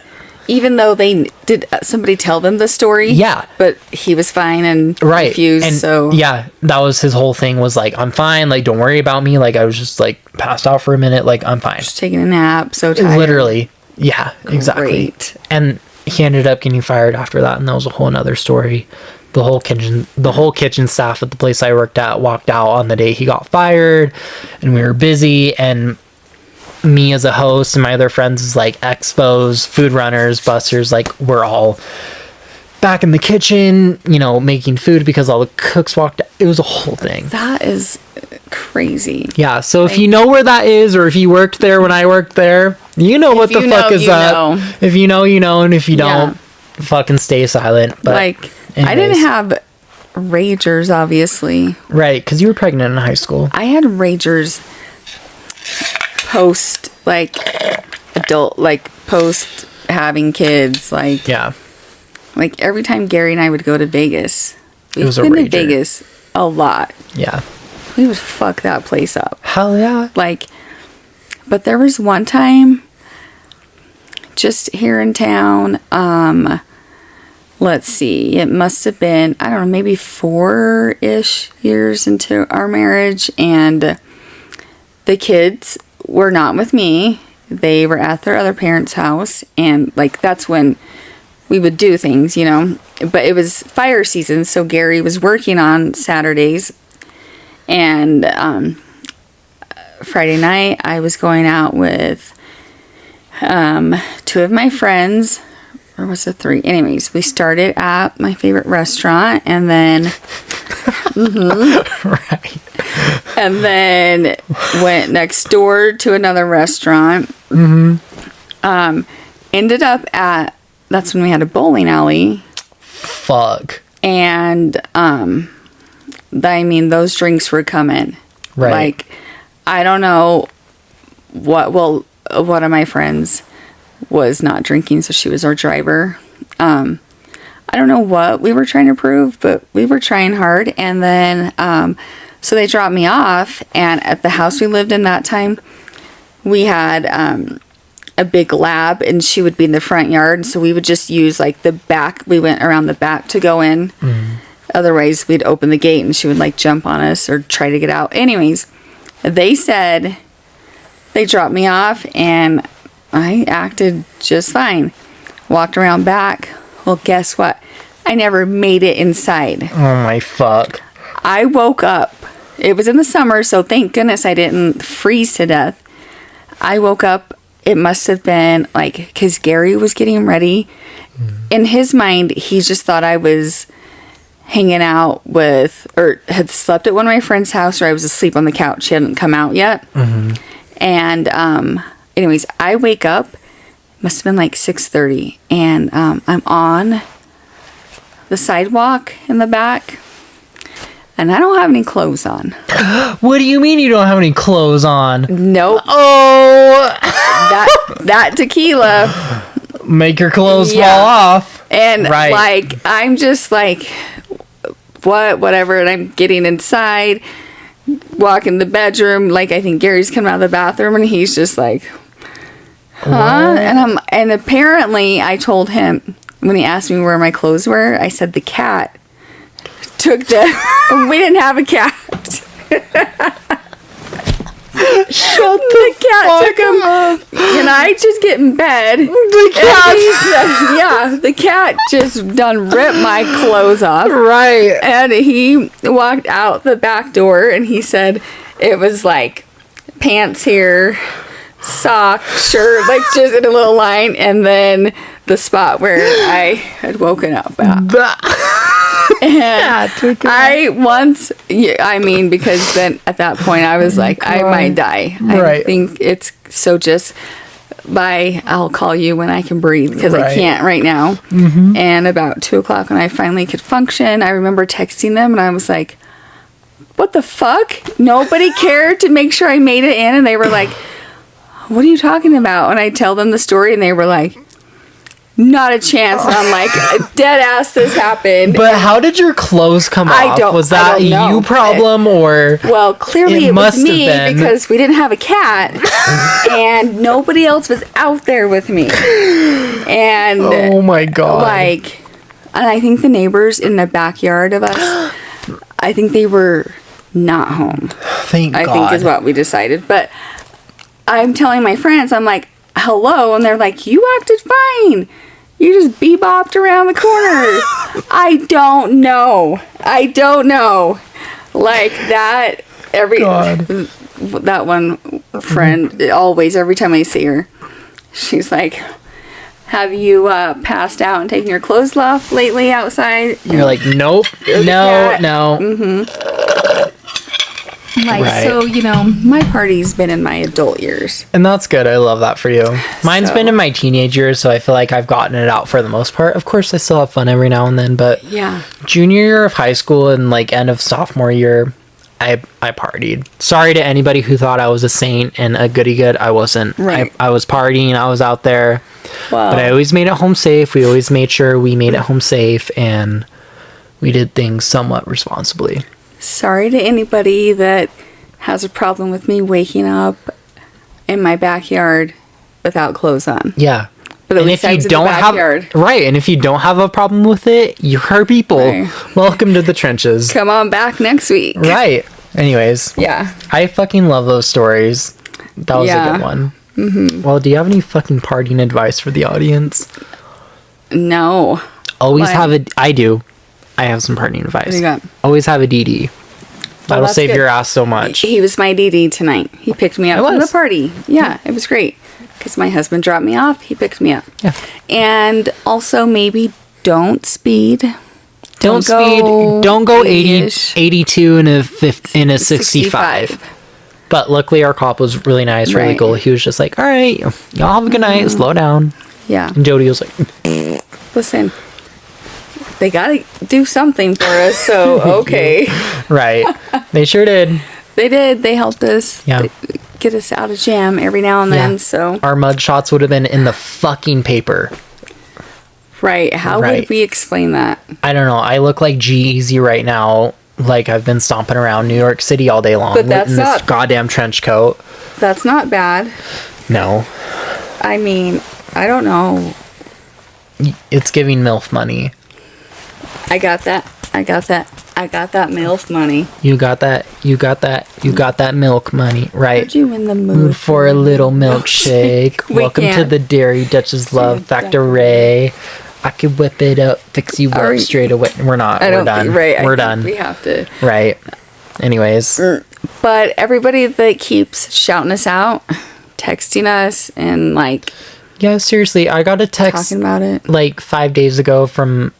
even though did somebody tell them the story? Yeah. But he was fine and Right. confused, And so... yeah, that was his whole thing, was like, I'm fine. Like, don't worry about me. Like, I was just like passed out for a minute. Like, I'm fine. Just taking a nap, so tired. Literally. Yeah, exactly. Great. And he ended up getting fired after that, and that was a whole nother story. The whole kitchen staff at the place I worked at walked out on the day he got fired, and we were busy, and me as a host and my other friends as like expos, food runners, busters, like, we're all back in the kitchen, you know, making food because all the cooks walked out. It was a whole thing. That is crazy. Yeah, so if you know where that is, or if you worked there when I worked there, you know what the you fuck know, is you up. know. If you know, you know, and if you Yeah. don't, fucking stay silent. But Like, I didn't anyways. have ragers, obviously. Right, because you were pregnant in high school. I had ragers post, like, adult, like, post having kids, like... Yeah. Like, every time Gary and I would go to Vegas, It was a been to rager. Vegas a lot. Yeah. We would fuck that place up. Hell yeah. Like, but there was one time, just here in town, let's see, it must have been, I don't know, maybe 4-ish years into our marriage, and the kids were not with me, they were at their other parents' house, and like that's when we would do things, you know. But it was fire season, so Gary was working on Saturdays, and Friday night I was going out with two of my friends. Or was it three? Anyways, we started at my favorite restaurant, and then Right. and then went next door to another restaurant. Ended up at, that's when we had a bowling alley, Fuck. and I mean, those drinks were coming. Right. Like, I don't know what. Well, one of my friends was not drinking, so she was our driver. I don't know what we were trying to prove, but we were trying hard. And then, so they dropped me off, and at the house we lived in that time, we had a big lab, and she would be in the front yard. So we would just use like the back. We went around the back to go in. Otherwise, we'd open the gate, and she would like jump on us or try to get out. Anyways, they said they dropped me off, and I acted just fine. Walked around back. Well, guess what? I never made it inside. Oh my fuck. I woke up. It was in the summer, so thank goodness I didn't freeze to death. I woke up. It must have been like, because Gary was getting ready. In his mind, he just thought I was hanging out with, or had slept at one of my friend's house, or I was asleep on the couch. He hadn't come out yet. And anyways, I wake up, must have been like 6:30, and I'm on the sidewalk in the back, and I don't have any clothes on. What do you mean you don't have any clothes on? Nope. Oh, That tequila. make your clothes Yeah. fall off. And Right. like, I'm just like, whatever. And I'm getting inside, walk in the bedroom. Like, I think Gary's coming out of the bathroom, and he's just like, huh? And apparently I told him when he asked me where my clothes were, I said the cat took the, we didn't have a cat. The cat took him, and I just get in bed. The cat. Yeah, the cat just done ripped my clothes off. Right. And he walked out the back door, and he said it was like pants here, sock, shirt, like just in a little line, and then the spot where I had woken up at. And I once, I mean, because then at that point I was like, I might die. I Right. think it's so just bye. I'll call you when I can breathe, because I Right. can't right now. And about 2:00 when I finally could function, I remember texting them, and I was like, what the fuck? Nobody cared to make sure I made it in, and they were like, what are you talking about? And I tell them the story, and they were like, not a chance. And I'm like, dead ass, this happened. But how did your clothes come off? Was that I a don't know. you problem or? Well, clearly It it, must was have me, been. because we didn't have a cat, and nobody else was out there with me. And Oh my god! like, and I think the neighbors in the backyard of us, I think they were not home. Thank I God. think is what we decided. But I'm telling my friends, I'm like, hello, and they're like, you acted fine. You just bebopped around the corner. I don't know. Like that, God. that one friend, always, every time I see her, she's like, have you passed out and taken your clothes off lately outside? You're like, nope, no, cat. no. Like, Right. so, you know, my party's been in my adult years. And that's good. I love that for you. Mine's So- been in my teenage years, so I feel like I've gotten it out for the most part. Of course, I still have fun every now and then, but Yeah. junior year of high school and like end of sophomore year, I partied. Sorry to anybody who thought I was a saint and a goody good. I wasn't. Right. I was partying. I was out there, Well, but I always made it home safe. We always made sure we made it home safe, and we did things somewhat responsibly. sorry to anybody that has a problem with me waking up in my backyard without clothes on. Yeah. But at And least if I you was in the don't have backyard. right, and if you don't have a problem with it, you're our people. Right. Welcome to the trenches. Come on back next week. Right. Anyways, Yeah. I fucking love those stories. That was a Yeah. good one. Well, do you have any fucking partying advice for the audience? No. Always What? I do. I have some partying advice. What do you got? Always have a DD. That'll that's save good. your ass so much. He was my DD tonight. He picked me up I from the was. party. Yeah, it was great. Because my husband dropped me off. He picked me up. Yeah. And also maybe don't speed. Don't speed. Don't go 80, 80-ish. 82 in a 65. But luckily our cop was really nice, really Right. cool. He was just like, all right, y'all have a good night. Slow down. Yeah. And Jody was like, Listen, they got to do something for us, so okay. right. They sure did. They did. They helped us Yeah. get us out of jam every now and Yeah. then, so. Our mug shots would have been in the fucking paper. Right. How Right. would we explain that? I don't know. I look like G-Eazy right now. Like I've been stomping around New York City all day long. But that's in this not- goddamn trench coat. That's not bad. No. I mean, I don't know. It's giving MILF money. I got that. I got that. I got that MILF money. You got that. You got that. You got that milk money. Right. Are you in the mood Mood for a little milkshake. We Welcome to can't. the Dairy Duchess Love Factory. I could whip it up, fix you Are up we- straight away. We're not. I We're don't done. think, right. We're I think done. We have to. Right. Anyways. But everybody that keeps shouting us out, texting us, and like Yeah, seriously. I got a text talking about it. like 5 days ago from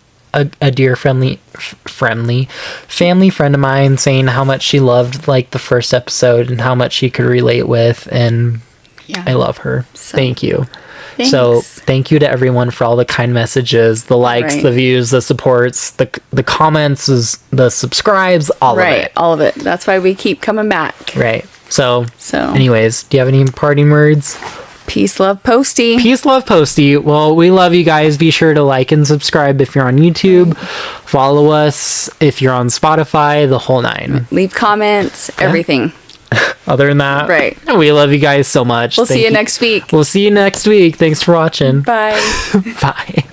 a dear family friend of mine saying how much she loved like the first episode and how much she could relate with, and Yeah. I love her. So, Thank you. Thanks. So thank you to everyone for all the kind messages, the likes, Right. the views, the supports, the comments, the subscribes, all right, of it. all of it. That's why we keep coming back. Right. So So, anyways, do you have any parting words? peace, love, Posty. Peace, love, Posty. Well, we love you guys. Be sure to like and subscribe if you're on YouTube. Follow us if you're on Spotify, the whole nine. Leave comments, everything. Other than that, Right. we love you guys so much. We'll Thank see you next week. We'll see you next week. Thanks for watching. Bye. Bye.